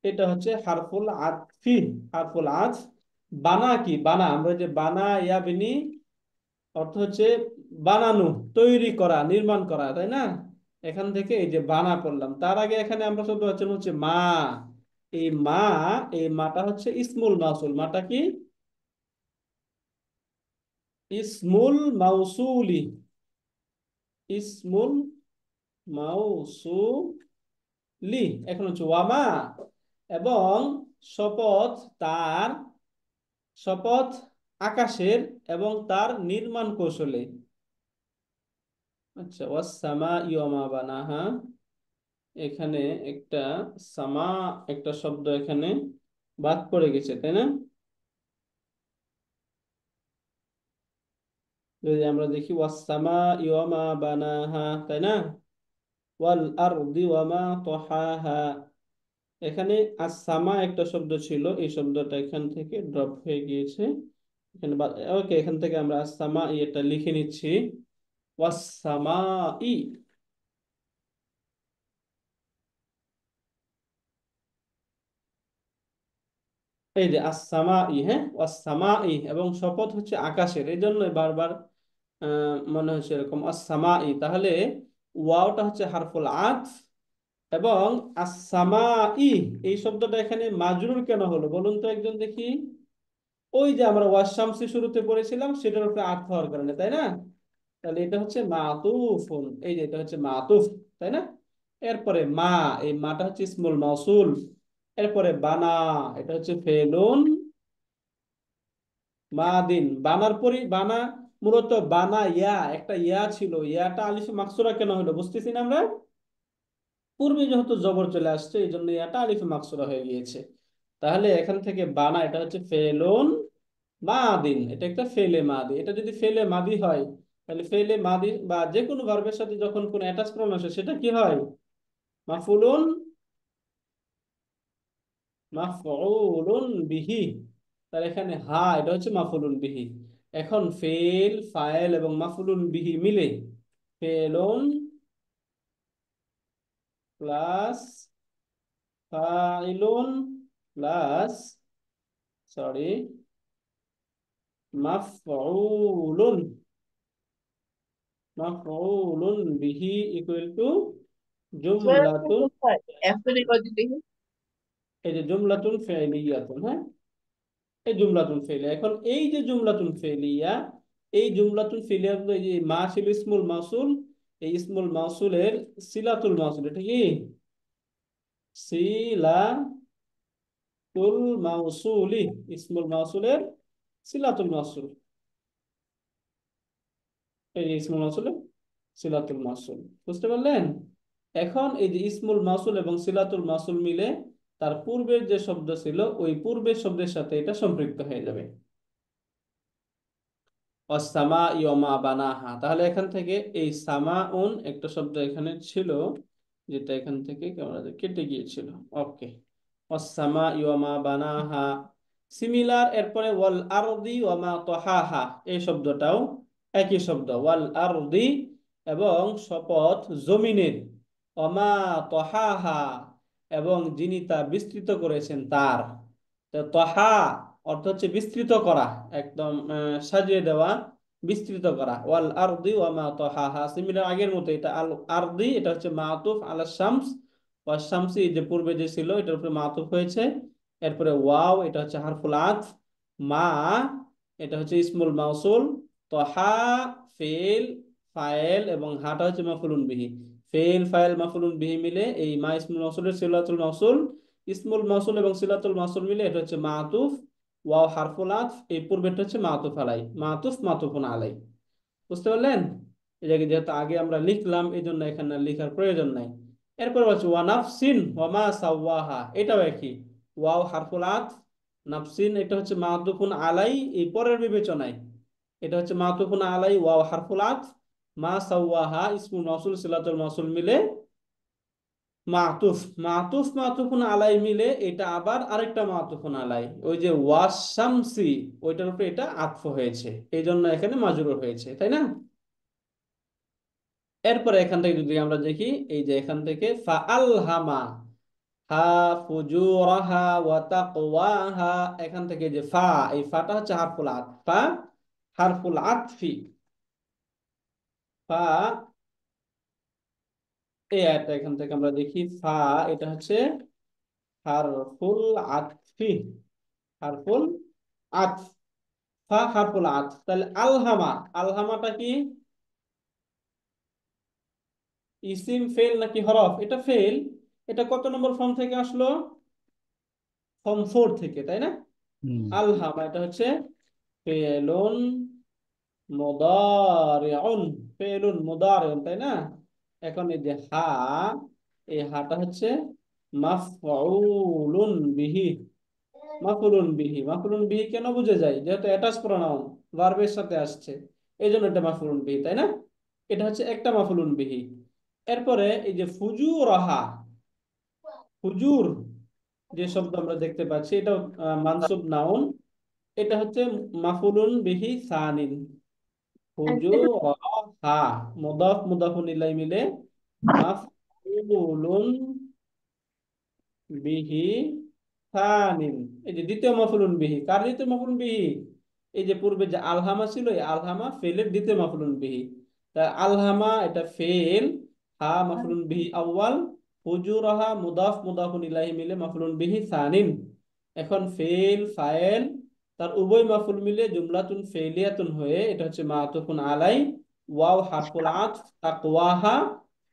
এটা হচ্ছে হারফুল আতফি, হারফুল আত। বানা কি, বানা, আমরা যে বানা ইয়াবিনি অর্থ হচ্ছে বানানো, তৈরি করা, নির্মাণ করা, তাই না? এখান থেকে এই যে বানা করলাম, তার আগে এখানে আমরা শব্দ হচ্ছে মা। এই মা, এই মাটা হচ্ছে ইসমুল মাউসুল। মাটা কি? ইসমুল মাউসুলি, ইসমুল মাউসুলি। এখন হচ্ছে ওয়ামা, এবং শপথ তার, শপথ আকাশের এবং তার নির্মাণ কৌশলে। আচ্ছা, ওয়াসসামা ইওমা বানাহা, এখানে একটা সামা, একটা শব্দ এখানে বাদ পড়ে গেছে, তাই না? যদি আমরা দেখি ওয়াসসামা ইওমা বানাহা, তাই না? ওয়াল আরদি ওয়ামা তাহাহা, এখানে আসামা একটা শব্দ ছিল, এই শব্দটা এখান থেকে ড্রপ হয়ে গিয়েছে। এখানে ওকে, এখান থেকে আমরা আসামা এটা লিখে নিচ্ছি, ওয়াসসামা ই। এই যে আসসামা ই, হ্যাঁ, আসসামা ই, এবং শপথ হচ্ছে আকাশের, এই জন্য বারবার মনে হচ্ছে এরকম আসসামা ই। তাহলে ওয়াওটা হচ্ছে হারফুল আতফ, এবং আসসামা ই, এই শব্দটা এখানে মাজরুর কেন হলো বলুন তো একজন দেখি। ওই যে আমরা ওয়াশামসি শুরুতে পড়েছিলাম সেটার উপরে আতফ হওয়ার কারণে, তাই না? তাহলে এটা হচ্ছে মাতুফুন, এই যে এটা হচ্ছে মাতুফ, তাই না? এরপরে মা, এই মাটা হচ্ছে ইসমুল মাউসুল। এরপরে বানা, এটা হচ্ছে ফেলুন মাদিন। বানার পরই বানা, মূলত বানা ইয়া, একটা ইয়া ছিল, ইয়াটা আলিফে মাকসুরা কেন হলো বুঝতেছি না আমরা? পূর্বে যেহেতু জবর চলে আসছে এই জন্য ইয়াটা আলিফে মাকসুরা হয়ে গিয়েছে। তাহলে এখান থেকে বানা, এটা হচ্ছে ফেলুন মাদিন, এটা একটা ফেলে মাদি। এটা যদি ফেলে মাদি হয় তাহলে ফেলে মাদি বা যে কোনো ভার্বের সাথে যখন কোনো অ্যাটাচ প্রনাউন আসে সেটা কি হয়? মাফুলুন, মাফউলুন বিহি। তাহলে এখানে হা, এটা হচ্ছে মাফুলুন বিহি। এখন ফেল, ফাইল এবং মাফুলুন বিহি মিলে ফেলুন প্লাস ফাইলুন প্লাস, সরি, মাফউলুন, মাফউলুন বিহি ইকুয়াল টু জুমলাতুন, এখনই কত দেখি। এই যে জুমলাতুন ফেলিয়াতুন, হ্যাঁ, এই জুমলাতুন ফেলিয়া। এখন এই যে জুমলাতুন ফেলিয়া, এই জুমলাতুন ফেলিয়া, এই যে মা ছিল ইসমুল মাউসুল, এই ইসমুল মাউসুলের সিলাতুল মাউসুল, এটা কি সিলাতুল মাউসুলি, ইসমুল মাউসুলের সিলাতুল মাউসুল, এই যে ইসমুল মাউসুলের সিলাতুল মাউসুল, বুঝতে পারলেন? এখন এই যে ইসমুল মাউসুল এবং সিলাতুল মাউসুল মিলে তার পূর্বের যে শব্দ ছিল ওই পূর্বের শব্দের সাথে এটা সম্পৃক্ত হয়ে যাবে। অসামা ইয়মা বানাহা, তাহলে এখান থেকে এই সামাউন একটা শব্দ এখানে ছিল যেটা এখান থেকে আমাদের কেটে গিয়েছিল। ওকে, অসামা ইয়মা বানাহা সিমিলার। এরপরে ওয়াল আরদি ওয়ামা তাহাহা, এই শব্দটাও একই শব্দ, ওয়াল আরদি এবং শপথ জমিনের, ওয়ামা তাহাহা এবং যিনি তা বিস্তৃত করেছেন তার। তো তাহা অর্থ হচ্ছে বিস্তৃত করা, একদম সাজিয়ে দেওয়া, বিস্তৃত করা। ওয়াল আরদি ওয়া মা তাহাহা, সিমিলার আগের মতো, এটা আল আরদি, এটা হচ্ছে মাতুফ আলা শামস, ওয়া শামসি যে পূর্বে যে ছিল এটার উপরে মাতুফ হয়েছে। এরপরে ওয়াও, এটা হচ্ছে হারফুল আতফ। মা, এটা হচ্ছে ইসমুল মাউসুল। তাহা ফেল, ফাইল এবং হাটা হচ্ছে মাফুলুন বিহি। ফেল, ফাইল, মাফুলুন বিহি মিলে এই মা ইসমুল মাউসুলের সিলাতুল মাউসুল, ইসমুল মাউসুল এবং সিলাতুল মাউসুল মিলে এটা হচ্ছে মাতুফ। ওয়াও হারফুল আতফ, এই পূর্বেরটা হচ্ছে মাতুফ আলাই, মাতুফ মাতুফুন আলাই। বুঝতে পারলেন? এই জায়গায় যেহেতু আগে আমরা লিখলাম এই জন্য এখানে আর লিখার প্রয়োজন নাই। এরপর হচ্ছে ওয়া নাফসিন ওয়া মা সাওয়াহা, এটাও একই। ওয়াও হারফুল আতফ, নাফসিন এটা হচ্ছে মাতুফুন আলাই, এই পরের বিবেচনায় এটা হচ্ছে মাতুফুন আলাই, ওয়াও হারফুল আতফ, মা সাওয়াহা ইসমুল মাউসুল সিলাতুল মাউসুল মিলে মাতুফ। মাতুফ মাতুফুন আলাই মিলে এটা আবার আরেকটা মাতুফুন আলাই, ওই যে ওয়াশামসি ওইটার উপরে এটা আতফ হয়েছে, এই জন্য এখানে মাজরুর হয়েছে, তাই না? এরপরে এখান থেকে যদি আমরা দেখি, এই যে এখান থেকে ফাআলহামা হা ফুজুরাহা ওয়া তাকওয়াহা, এখান থেকে যে ফা, এই ফাটা হচ্ছে হারফুল আতফ, ফা হারফুল আতফি। ফা, এই আয়াতটা এখান থেকে আমরা দেখি, ফা এটা হচ্ছে হারফুল আতফি, হারফুল আতফ, ফা হারফুল আতফ। তাহলে আলহামা, আলহামাটা কি ইসিম ফেল নাকি হরফ? এটা ফেল। এটা কত নম্বর ফর্ম থেকে আসলো? ফর্ম 4 থেকে, তাই না? আলহামা এটা হচ্ছে ফেলুন মুদারিউন, ফেলুন মুদারিউন, তাই না? এখন এই যে হা, এই হাটা হচ্ছে মাফউলুন বিহি, মাফউলুন বিহি। মাফউলুন বিহি কেন বুঝে যায়? যেহেতু অ্যাটাচ প্রোনাউন ভার্বের সাথে আসছে এই জন্য এটা মাফউলুন বিহি, তাই না? এটা হচ্ছে একটা মাফউলুন বিহি। এরপরে এই যে ফুজুরাহা, হুজুর যে শব্দ আমরা দেখতে পাচ্ছি এটা মানসুব নাউন, এটা হচ্ছে মাফুলুন বিহি সানিন। হুজুরাহা মুদাফ মুদাফুন ইলাই মিলে মাফউলুন বিহি সানিন। এই যে দ্বিতীয় মাফুলুন বিহি, কার দ্বিতীয় মাফুলুন বিহি? এই যে পূর্বে যে আলহামা ছিল, এই আলহামা ফেলের দ্বিতীয় মাফুলুন বিহি। তা আলহামা এটা ফেল, হা মাফুলুন বিহি আউয়াল, হুজুরাহা মুদাফ মুদাফুন ইলাইহি মিলে মাফুলুন বিহি সানিন। এখন ফেল, ফাইল তার উভয় মাফুল মিলে জুমলাতুন ফেলিয়াতুন হয়ে এটা হচ্ছে মাতুফুন আলাই, ওয়াও হারফুল আতফ, তাকওয়াহা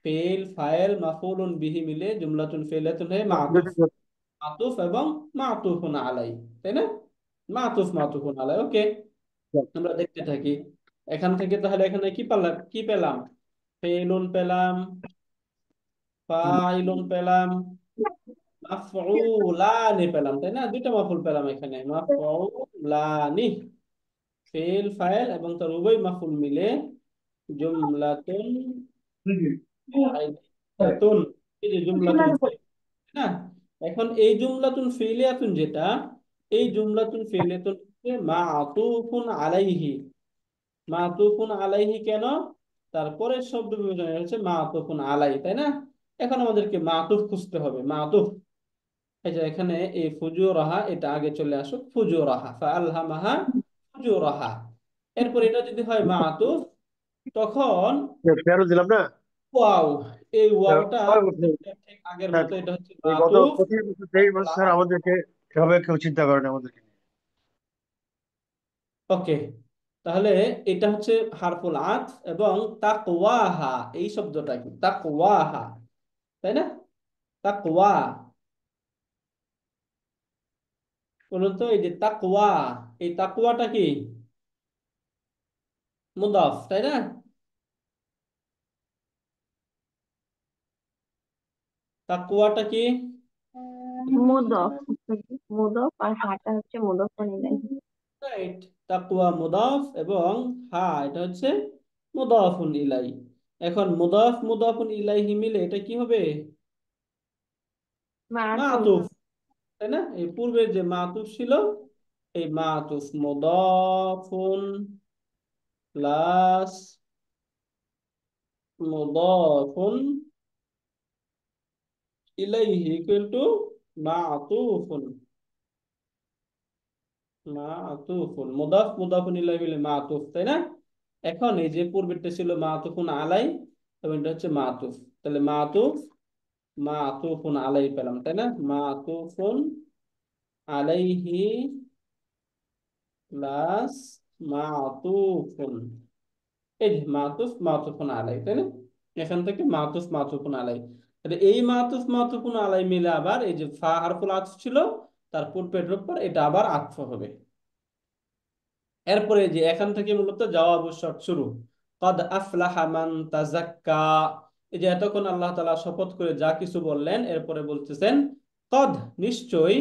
ফেল ফাইল মাফউলুন বিহি মিলে জুমলাতুন ফেলিয়াতুন হয়ে মাতুফ, মাতুফ এবং মাতুফুন আলাই, তাই না? মাতুফ মাতুফুন আলাই। ওকে, আমরা দেখতে থাকি এখান থেকে। তাহলে এখানে কি পেলাম? কি পেলাম? ফেলুন পেলাম, ফাইলুন পেলাম, মাফউলানি পেলাম, তাই না? দুইটা মাফউল পেলাম এখানে, মাফউলানি, ফেল ফাইল এবং তার উভয় মাফউল মিলে জুমলাতুন ফাইলিয়াতুন, এই যে জুমলাতুন ফাইল, না? এখন এই জুমলাতুন ফেলিয়াতুন যেটা, এই জুমলাতুন ফেলিয়াতুন মাতুফুন আলাইহি। মাতুফুন আলাইহি কেন? তারপরে শব্দ বিভাজনে হচ্ছে মাতুফুন আলাই, তাই না? এখন আমাদেরকে মাতুফ খুঁজতে হবে। মাতুফ, এই যে এখানে এই ফুজুরাহা, এটা আগে চলে আসুক, ফুজুরাহা ফাআলহামাহা ফুজুরাহা। এরপর এটা যদি হয় মাতুফ, তখন ফেরত দিলাম না। ওয়াও, এই ওয়াওটা হ্যাঁ, ঠিক আগের হ্যাঁ, মতো, এটা হচ্ছে এই গত মাতুফ। 25 বছর 23 বছর স্যার আমাদেরকে এভাবে কেউ চিন্তা করেন আমাদেরকে নিয়ে। ওকে, তাহলে এটা হচ্ছে হারফুল আতফ। এবং তাকওয়াহা, এই শব্দটা কি? তাকওয়াহা, তাই না? তাকওয়া, বলুন তো, এই যে তাকওয়া, এই তাকওয়াটা কি? মুদাফ, তাই না? তাকওয়াটা কি? মুদফ, মুদফ আর হাটা হচ্ছে মুদফ ইলাইহি। রাইট, তাকওয়া মুদাফ এবং হা এটা হচ্ছে মুদাফুন ইলাই। এখন মুদাফ মুদাফুন ইলাইহি মিলে এটা কি হবে? মাতুফ। মাতুফ, তাই না? এই পূর্বের যে মাতুফ ছিল, এই মাতুফ মুদাফুন প্লাস মুদাফুন ইলাইহি ইকুয়াল টু মাতুফুন। মাতুফুন, মুদাফ মুদাফুন ইলাইহি মিলে মাতুফ, তাই না? এখন এই যে পূর্বেরটা ছিল মাতুফুন আলাই, এবং এটা হচ্ছে মাতুফ, তাহলে মাতুফ মাতুফুন আলাই পেলাম, তাই না? মাতুফুন আলাইহি প্লাস মাতুফুন, এই যে মাতুফ মাতুফুন আলাই, তাই না? এখান থেকে মাতুফ মাতুফুন আলাই, তাহলে এই মাতুফ মাতুফুন আলাই মিলে আবার এই যে ফা হারফুল আতফ ছিল, তার পূর্বের উপর এটা আবার আতফ হবে। এরপরে যে এখান থেকে মূলত জওয়াবু শর্ত শুরু, কদ আফলাহা মান তাযাক্কা। এই যে এতক্ষণ আল্লাহ তাআলা শপথ করে যা কিছু বললেন, এরপরে বলতেছেন কদ, নিশ্চয়ই,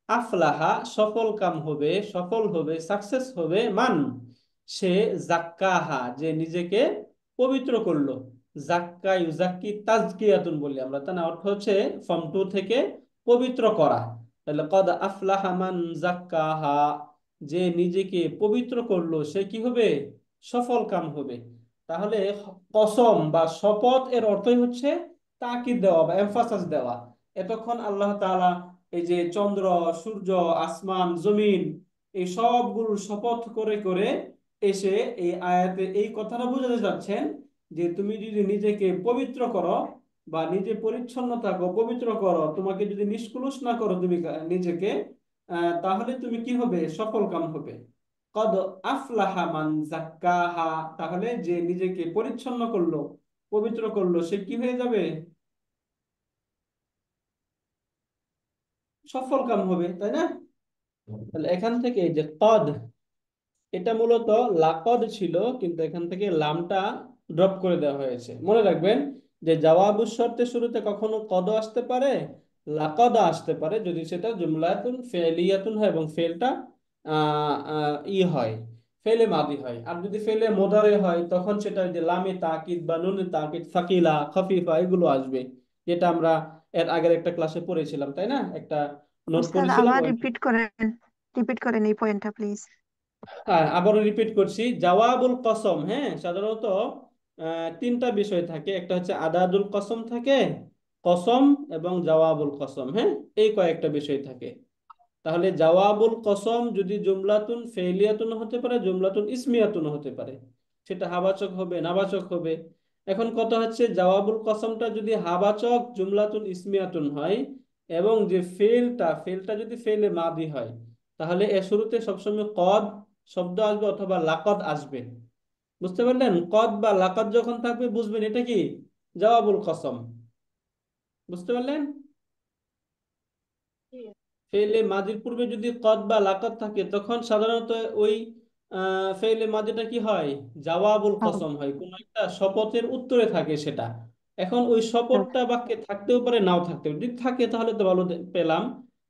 আফলাহা, সফল কাম হবে, সফল হবে, সাকসেস হবে, মান, সে, জাক্কাহা, যে নিজেকে পবিত্র করলো। জাক্কা ইউজাক্কি তাজকিয়াতুন বলি আমরা, তার অর্থ হচ্ছে ফর্ম 2 থেকে পবিত্র করা। তাহলে কদ আফলাহা মান জাক্কাহা, যে নিজেকে পবিত্র করলো সে কি হবে? সফল কাম হবে। তাহলে কসম বা শপথ এর অর্থই হচ্ছে তাকিদ দেওয়া বা এমফাসাস দেওয়া। এতক্ষণ আল্লাহ তাআলা এই যে চন্দ্র, সূর্য, আসমান, জমিন, এই সবগুলোর শপথ করে করে এসে এই আয়াতে এই কথাটা বোঝাতে চাচ্ছেন যে তুমি যদি নিজেকে পবিত্র করো বা নিজে পরিচ্ছন্ন থাকো, পবিত্র করো, তোমাকে যদি নিষ্কলুষ না করো তুমি নিজেকে, তাহলে তুমি কি হবে? সফল কাম হবে। কদ আফলাহা মান জাক্কাহা, তাহলে যে নিজেকে পরিচ্ছন্ন করলো, পবিত্র করলো, সে কি হয়ে যাবে? সফল কাম হবে, তাই না? তাহলে এখান থেকে এই যে কদ, এটা মূলত লাকদ ছিল, কিন্তু এখান থেকে লামটা ড্রপ করে দেওয়া হয়েছে। মনে রাখবেন যে জওয়াবু শর্তের শুরুতে কখনো কদ আসতে পারে, লাকদ আসতে পারে, যদি সেটা জুমলাতুন ফেলিয়াতুন হয় এবং ফেলটা হয়, ফেলে মাদি হয়। আর যদি ফেলে মোদারে হয়, তখন সেটা ওই যে লামে তাকিদ বা নুনে তাকিদ, সাকিলা, খফিফা, এগুলো আসবে, যেটা আমরা এর আগের একটা ক্লাসে পড়েছিলাম, তাই না? একটা নোট উস্তাদ করেছিলাম। আবার রিপিট করেন এই পয়েন্টটা প্লিজ। হ্যাঁ, আবারও রিপিট করছি, জাওয়াবুল কসম, হ্যাঁ, সাধারণত তিনটা বিষয় থাকে, একটা হচ্ছে আদাদুল কসম থাকে, কসম এবং জাওয়াবুল কসম, হ্যাঁ, এই কয়েকটা বিষয় থাকে। তাহলে জাওয়াবুল কসম যদি জুমলাতুন ফেলিয়াতুন হতে পারে, জুমলাতুন ইসমিয়াতুন হতে পারে, সেটা হাবাচক হবে, নাবাচক হবে। এখন কথা হচ্ছে জাওয়াবুল কসমটা যদি হাবাচক জুমলাতুন ইসমিয়াতুন হয়, এবং যে ফেলটা যদি ফেলে মাদি হয়, তাহলে এর শুরুতে সবসময় কদ শব্দ আসবে অথবা লাকদ আসবে। বুঝতে পারলেন? কদ বা লাকাদ যখন থাকবে বুঝবেন এটা কি জওয়াবুল কসম। বুঝতে পারলেন? ফেলে মাদির পূর্বে যদি কদ বা লাকাদ থাকে তখন সাধারণত ওই ফেলে মাদিটা কি হয়, জাওয়াবুল হ্যাঁ। কসম হয়, কোন একটা শপথের উত্তরে থাকে সেটা। এখন ওই শপথটা বাক্যে থাকতেও পারে নাও থাকতেও, যদি থাকে তাহলে তো ভালো পেলাম,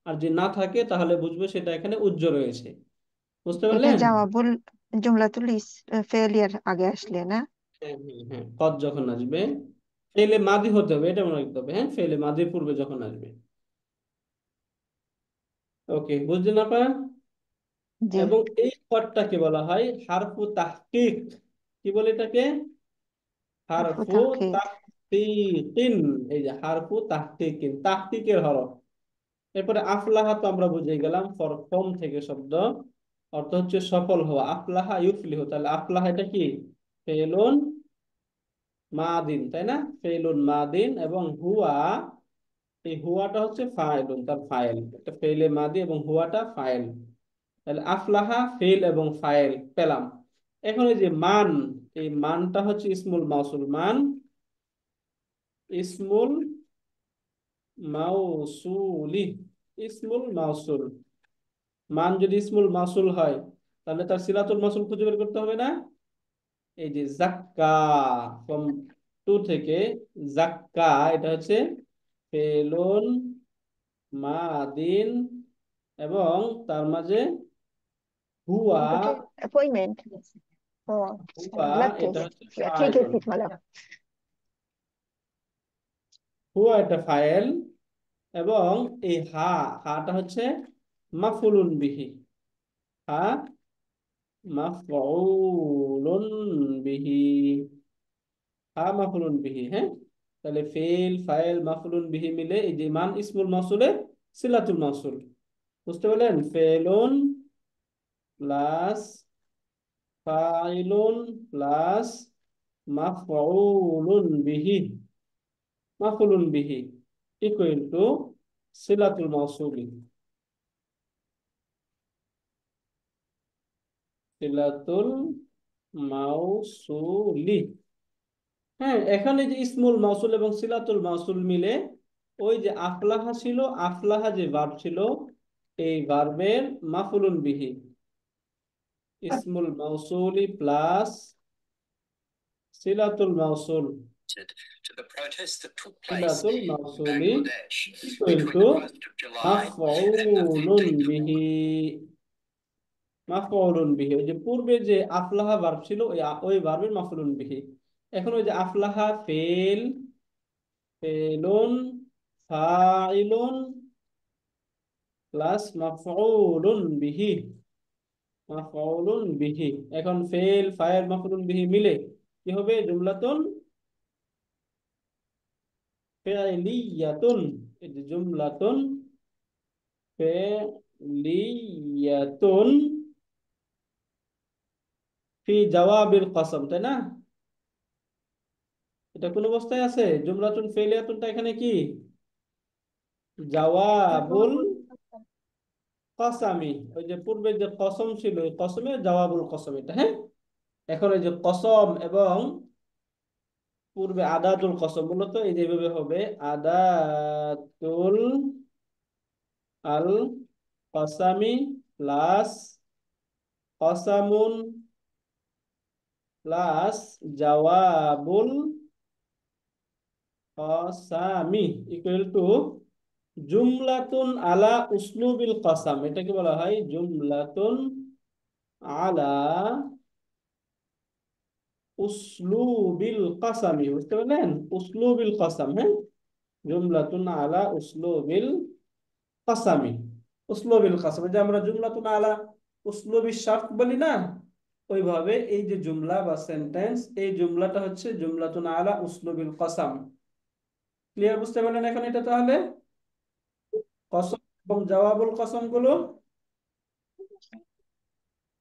আর যদি না থাকে তাহলে বুঝবে সেটা এখানে উজ্জ্ব রয়েছে। বুঝতে এটা পারলেন? জওয়াবুল জুমলাতুল ফেলিয়ার আগে আসলে না? হ্যাঁ হ্যাঁ হ্যাঁ, কদ যখন আসবে ফেলে মাদি হতে হবে, এটা মনে রাখতে হবে। হ্যাঁ, ফেলে মাদির পূর্বে যখন আসবে। ওকে, বুঝলেন আপনারা? জি। এবং এই পদটাকে বলা হয় হারফু তাহকিক। কি বলে এটাকে? হারফু হারফু তাহকিক। তাহকিকিন। এই যে হারফু তাহকিকিন, তাহকিকের হরফ। এরপরে আফলাহা তো আমরা বুঝে গেলাম, ফরফম থেকে শব্দ, অর্থ হচ্ছে সফল হওয়া। আফলাহা ইউফলিহু, তাহলে আফলাহা এটা কি ফেলুন মাদিন, তাই না? ফেলুন মাদিন, এবং হুয়া, এই হুয়াটা হচ্ছে ফাইলুন, তার ফাইল। এটা ফেলে মাদি এবং হুয়াটা ফাইল। তাহলে আফলাহা ফেল এবং ফাইল পেলাম। এখন এই যে মান, এই মানটা হচ্ছে ইসমুল মাউসুল। মান ইসমুল মাউসুলি, ইসমুল মাউসুল। মান যদি ইসমুল মাউসুল হয় তাহলে তার সিলাতুল মাউসুল খুঁজে বের করতে হবে না? এই যে জাক্কা, ফ্রম টু থেকে জাক্কা, এটা হচ্ছে ফেলুন মাদিন, এবং তার মাঝে হুয়া, ওকে অ্যাপয়েন্টমেন্ট। ও আচ্ছা, হুয়া ব্লাড এটা টেস্ট। হচ্ছে ঠিক है ফাইলুন। ठीक माला। হুয়া এটা ফাইল, এবং এই হাটা হচ্ছে মাফুলুন বিহি। হা মাফউলুন বিহি, হা মাফুলুন বিহি। হ্যাঁ, তাহলে ফেল ফাইল মাফুলুন বিহি মিলে এই যে মান ইসমুল মাউসুলের সিলাতুল মাউসুল। বুঝতে পারলেন? ফেলুন প্লাস ফাইলুন প্লাস মাফউলুন বিহি, মাফুলুন বিহি ইকুয়াল টু সিলাতুল মাউসুলি। সিলাতুল মাউসুলি। হ্যাঁ, এখানে যে ইসমুল মাউসুল এবং সিলাতুল মাউসুল মিলে ওই যে আফলাহা ছিল, আফলাহা যে ভার্ব ছিল, এই ভার্বের মাফুলুন বিহি, ইসমুল মাউসুলি প্লাস সিলাতুল মাউসুল, সিলাতুল মাউসুলি ইকুয়াল টু মাফউলুন বিহি। মাফউলুন বিহি, ওই যে পূর্বে যে আফলাহা ভার্ব ছিল ওই ওই ভার্বের মাফউলুন বিহি। এখন ওই যে আফলাহা ফেল, ফেলুন ফাইলুন প্লাস মাফউলুন বিহি, মাফউলুন বিহি। এখন ফেল ফাইল মাফউলুন বিহি মিলে কি হবে? জুমলাতুন ফি'লিয়াতুন। এই যে জুমলাতুন ফি'লিয়াতুন ফি জাওয়াবিল কসম, তাই না? এটা কোন অবস্থায় আছে? জুমলাতুন ফি'লিয়াতুনটা এখানে কি জাওয়াবুল কসামি। ওই যে পূর্বে যে কসম ছিল ওই কসমে জাওয়াবুল কসম এটা। হ্যাঁ, এখন ওই যে কসম এবং পূর্বে আদাতুল কসম, মূলত এই যেভাবে হবে আদাতুল আল কসামি প্লাস কসামুন প্লাস জাওয়াবুল কসামি ইকুয়াল টু জুমলাতুন আলা উসলুবিল কসাম। এটাকে বলা হয় জুমলাতুন আলা উসলুবিল কসামি। বুঝতে পারলেন? উসলুবিল কসাম। হ্যাঁ, জুমলাতুন আলা উসলুবিল কাসামি। উসলুবিল কাসাম, যে আমরা জুমলাতুন আলা উসলুবি শার্ত বলি না, ওইভাবে এই যে জুমলা বা সেন্টেন্স, এই জুমলাটা হচ্ছে জুমলাতুন আলা উসলুবিল কাসাম। ক্লিয়ার? বুঝতে পারলেন এখন এটা? তাহলে কসম এবং জওয়াবুল কসম গুলো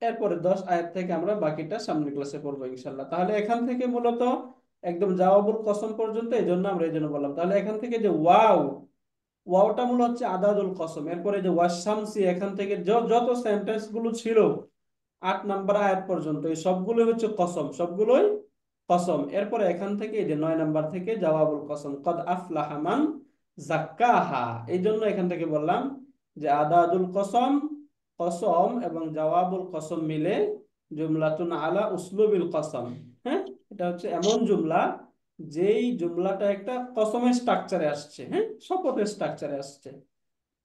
এরপরে 10 আয়াত থেকে আমরা বাকিটা সামনের ক্লাসে পড়বো ইনশাল্লাহ। তাহলে এখান থেকে মূলত একদম জওয়াবুল কসম পর্যন্ত এই জন্য আমরা এই জন্য বললাম। তাহলে এখান থেকে যে ওয়াও, ওয়াওটা মূল হচ্ছে আদাদুল কসম। এরপরে যে ওয়াশামসি, এখান থেকে যত সেন্টেন্স গুলো ছিল 8 নাম্বার আয়াত পর্যন্ত এই সবগুলো হচ্ছে কসম, সবগুলোই কসম। এরপরে এখান থেকে এই যে 9 নাম্বার থেকে জওয়াবুল কসম, কদ আফলাহা মান যাক্কাহা। এই জন্য এখান থেকে বললাম যে আদাদুল কসম, কসম এবং জওয়াবুল কসম মিলে জুমলাতুন আলা উসলুবিল কসম। হ্যাঁ, এটা হচ্ছে এমন জুমলা যেই জুমলাটা একটা কসমের স্ট্রাকচারে আসছে, হ্যাঁ, শপথের স্ট্রাকচারে আসছে।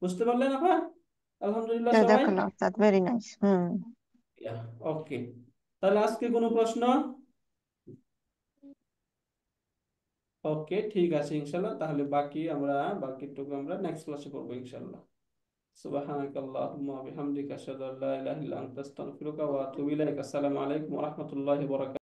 বুঝতে পারলেন আপা? আলহামদুলিল্লাহ সবাই। জাজাকাল্লাহ উস্তাদ, ভেরি নাইস। ওকে, তাহলে আজকে কোনো প্রশ্ন? ওকে, ঠিক আছে ইনশাল্লাহ। তাহলে বাকিটুকু আমরা নেক্সট ক্লাসে করবো ইনশাল্লাহ। সুবহানাকাল্লাহুম্মা ওয়া বিহামদিকা আশহাদু আল্লা ইলাহা ইল্লা আনতা আস্তাগফিরুকা ওয়া আতুবু ইলাইক। আসসালামু আলাইকুম ওয়া রাহমাতুল্লাহি ওয়া বারাকাতুহু।